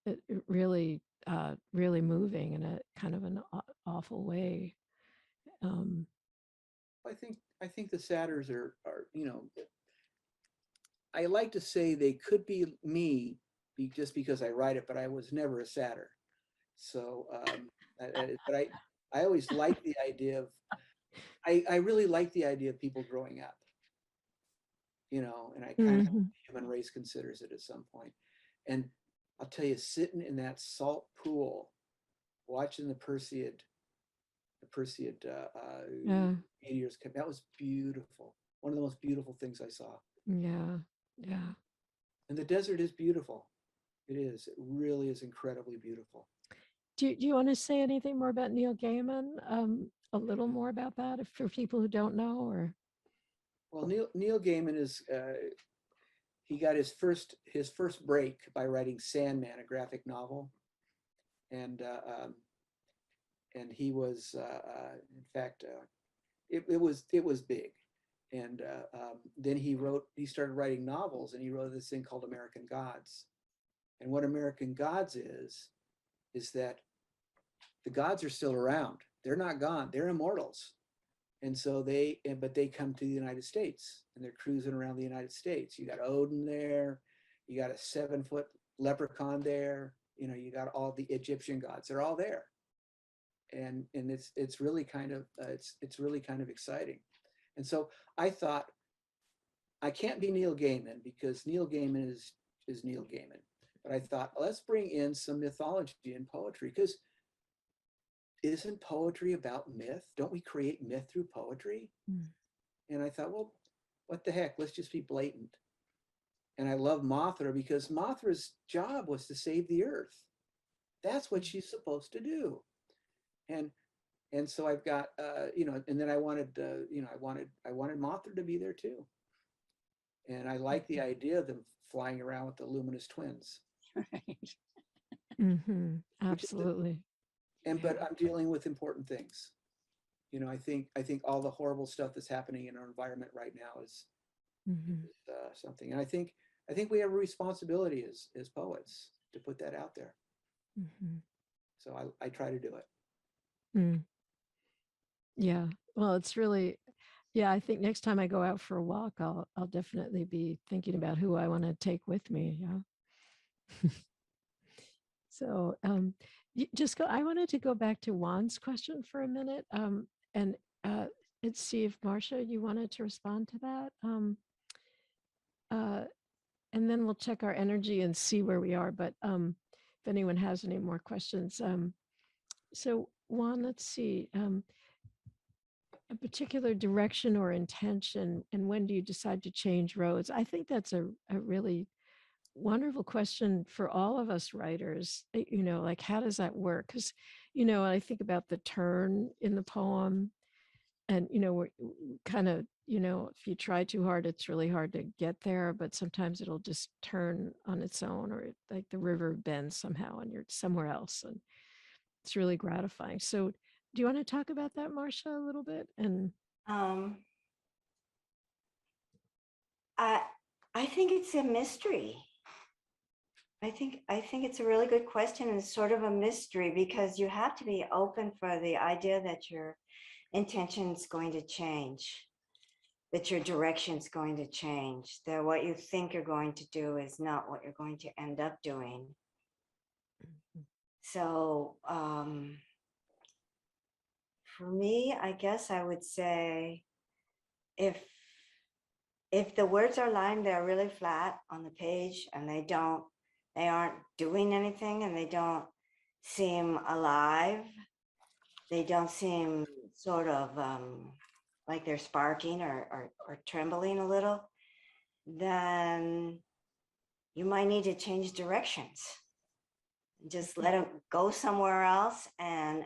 it really, really moving in a kind of an awful way. I think the satyrs are I like to say they could be me just because I write it, but I was never a satyr. So, but I always like the idea of, I really like the idea of people growing up, and I kind of hope the human race considers it at some point. And I'll tell you, sitting in that salt pool, watching the Perseid meteors come, that was beautiful. One of the most beautiful things I saw. Yeah. And the desert is beautiful. It is. It really is incredibly beautiful. Do you want to say anything more about Neil Gaiman? A little more about that, if for people who don't know, or Well, Neil Gaiman is he got his first break by writing Sandman, a graphic novel, and he was in fact it was big, and then he started writing novels, and he wrote this thing called American Gods, and what American Gods is that the gods are still around. They're not gone. They're immortals. And so but they come to the United States, and they're cruising around the United States. You got Odin there, you got a 7-foot leprechaun there, you got all the Egyptian gods. They're all there, and it's really kind of it's really kind of exciting. And so I thought, I can't be Neil Gaiman because Neil Gaiman is Neil Gaiman. But I thought, let's bring in some mythology and poetry, because isn't poetry about myth? Don't we create myth through poetry? Mm. And I thought, well, what the heck? Let's just be blatant. And I love Mothra because Mothra's job was to save the earth. That's what she's supposed to do. And so I've got, and then I wanted, I wanted Mothra to be there too. And I like the idea of them flying around with the Luminous twins. Right. Mm-hmm. Absolutely. But I'm dealing with important things. I think all the horrible stuff that's happening in our environment right now is something. And I think we have a responsibility as poets to put that out there. Mm-hmm. So I try to do it. Mm. Yeah. Well, it's really, I think next time I go out for a walk, I'll definitely be thinking about who I want to take with me. Yeah. So I wanted to go back to Juan's question for a minute, and see if Marsha, you wanted to respond to that. And then we'll check our energy and see where we are. But if anyone has any more questions. So Juan, let's see. A particular direction or intention, and when do you decide to change roads? I think that's a really wonderful question for all of us writers. Like, how does that work? Because I think about the turn in the poem, and we're kind of, if you try too hard, it's really hard to get there, but sometimes it'll just turn on its own, or like the river bends somehow and you're somewhere else, and it's really gratifying. So do you want to talk about that, Marsha, a little bit? And I think it's a mystery. I think it's a really good question, and it's sort of a mystery because you have to be open for the idea that your intention is going to change, that your direction is going to change, that what you think you're going to do is not what you're going to end up doing. So for me, I guess I would say if the words are lying there really flat on the page and they aren't doing anything, and they don't seem alive, they don't seem sort of like they're sparking or trembling a little, then you might need to change directions. Just let them go somewhere else and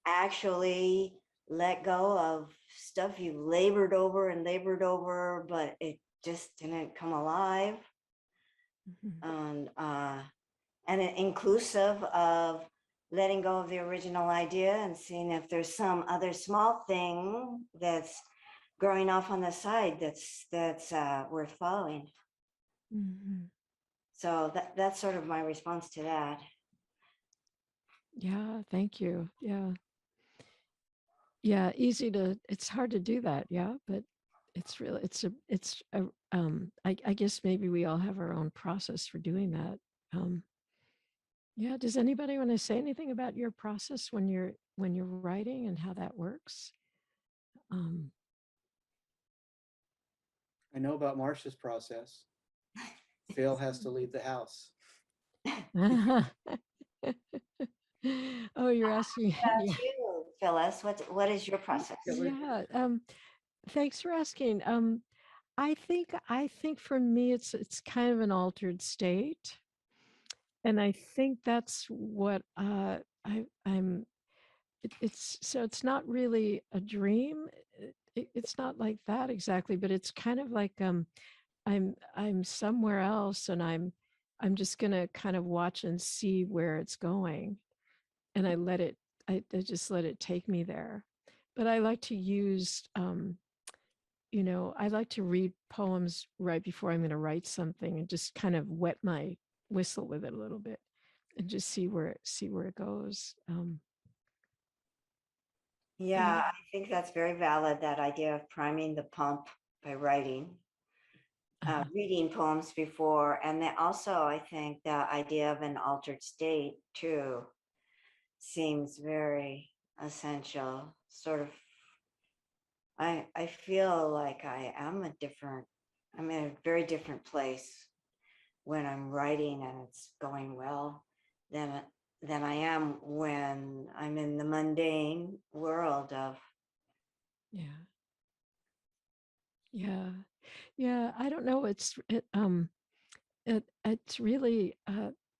actually let go of stuff you labored over, but it just didn't come alive. And inclusive of letting go of the original idea and seeing if there's some other small thing that's growing off on the side that's worth following. So that's sort of my response to that. Yeah, thank you. Yeah, it's hard to do that. Yeah, but it's really, I guess maybe we all have our own process for doing that. Yeah, does anybody want to say anything about your process when you're writing and how that works? I know about Marsha's process. Phil has to leave the house. Oh, you're asking. Yeah. You, Phyllis, what is your process? Yeah, thanks for asking. I think for me it's kind of an altered state. And I think that's what I'm. It's so it's not really a dream. It's not like that exactly, but it's kind of like I'm somewhere else, and I'm just gonna kind of watch and see where it's going, and I just let it take me there. But I like to use I like to read poems right before I'm going to write something and just kind of wet my whistle with it a little bit and just see where it goes. Yeah, I think that's very valid, that idea of priming the pump by writing, reading poems before. And then also, I think the idea of an altered state too seems very essential. Sort of, I feel like I'm in a very different place when I'm writing and it's going well than I am when I'm in the mundane world of. Yeah. Yeah. Yeah. I don't know. It's really,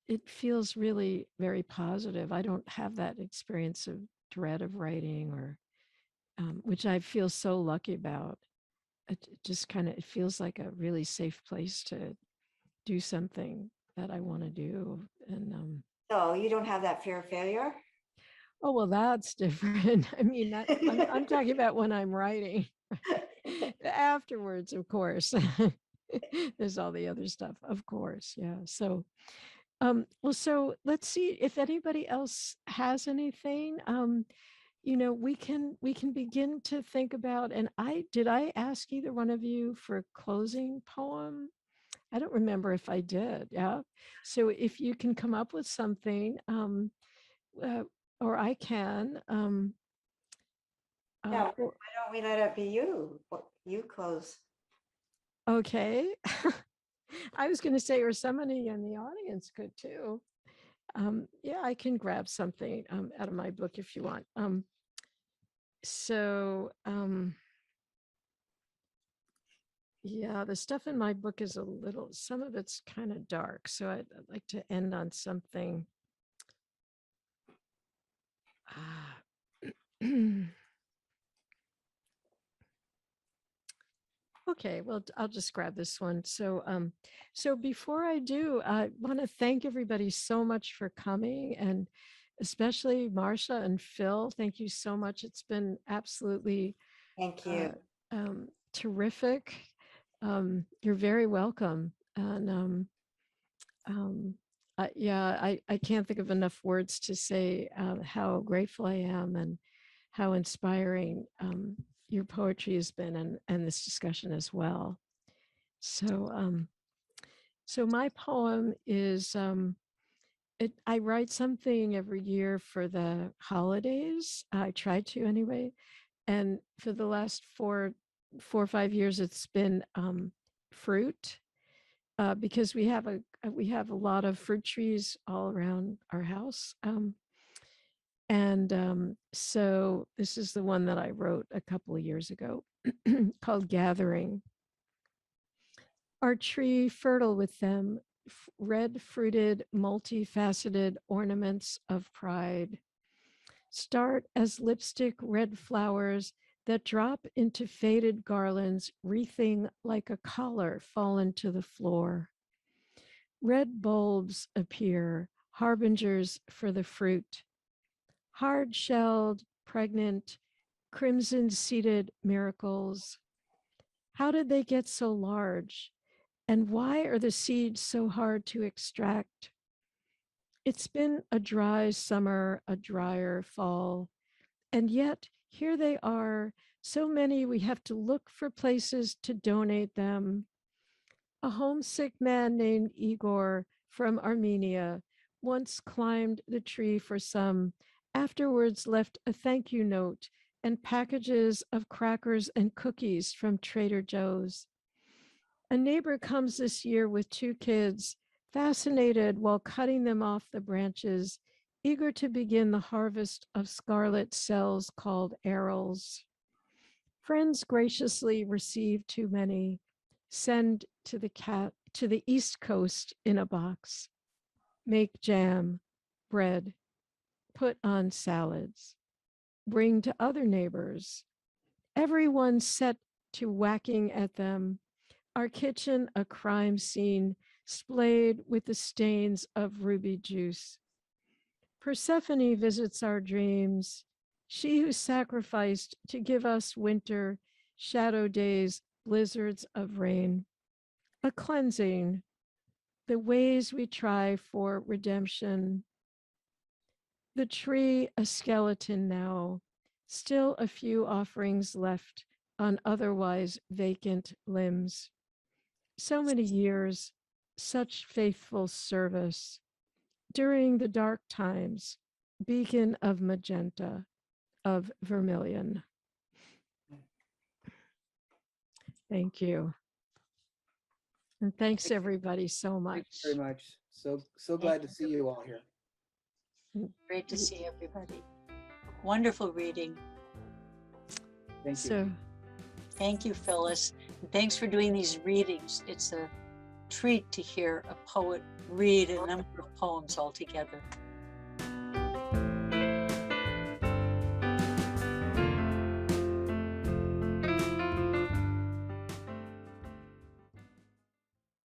it feels really very positive. I don't have that experience of dread of writing or, which I feel so lucky about. It just kind of, it feels like a really safe place to do something that I want to do. And, So you don't have that fear of failure? oh, well, that's different. I mean, I'm talking about when I'm writing. Afterwards, of course. There's all the other stuff, of course. Yeah. So, well, so let's see if anybody else has anything. We can begin to think about. And I ask either one of you for a closing poem? I don't remember if I did. Yeah. So if you can come up with something, uh, or I can. Yeah, Or, why don't we let it be you? You close. okay. I was going to say, or somebody in the audience could too. Yeah, I can grab something out of my book if you want. So, yeah, the stuff in my book is some of it's kind of dark. So I'd like to end on something. Okay, well, I'll just grab this one. So before I do, I want to thank everybody so much for coming, and especially Marsha and Phil. Thank you so much. It's been absolutely Thank you. terrific. You're very welcome. And um, yeah, I can't think of enough words to say how grateful I am and how inspiring your poetry has been, and this discussion as well. So, so my poem is I write something every year for the holidays. I try to anyway, and for the last 4 or 5 years, it's been fruit. Because we have a lot of fruit trees all around our house, and so this is the one that I wrote a couple of years ago, called Gathering. Our tree fertile with them, red-fruited, multifaceted ornaments of pride, start as lipstick red flowers that drop into faded garlands, wreathing like a collar fallen to the floor. Red bulbs appear, harbingers for the fruit, hard-shelled, pregnant, crimson-seeded miracles. How did they get so large? And why are the seeds so hard to extract? It's been a dry summer, a drier fall, and yet here they are, so many we have to look for places to donate them. A homesick man named Igor from Armenia once climbed the tree for some, afterwards left a thank you note and packages of crackers and cookies from Trader Joe's. A neighbor comes this year with 2 kids, fascinated while cutting them off the branches, eager to begin the harvest of scarlet cells called arils. Friends graciously receive too many, send to the East Coast in a box. make jam, bread, put on salads, bring to other neighbors. Everyone set to whacking at them. Our kitchen a crime scene splayed with the stains of ruby juice. Persephone visits our dreams, she who sacrificed to give us winter, shadow days, blizzards of rain. A cleansing, the ways we try for redemption. The tree a skeleton now, still a few offerings left on otherwise vacant limbs. So many years, such faithful service. During the dark times, beacon of magenta, of vermilion. Thank you. And thanks everybody so Thank much. you very much. So glad to see you all here. Great to see everybody. Wonderful reading. Thank you. So, Thank you, Phyllis. And thanks for doing these readings. It's a treat to hear a poet read a number of poems all together.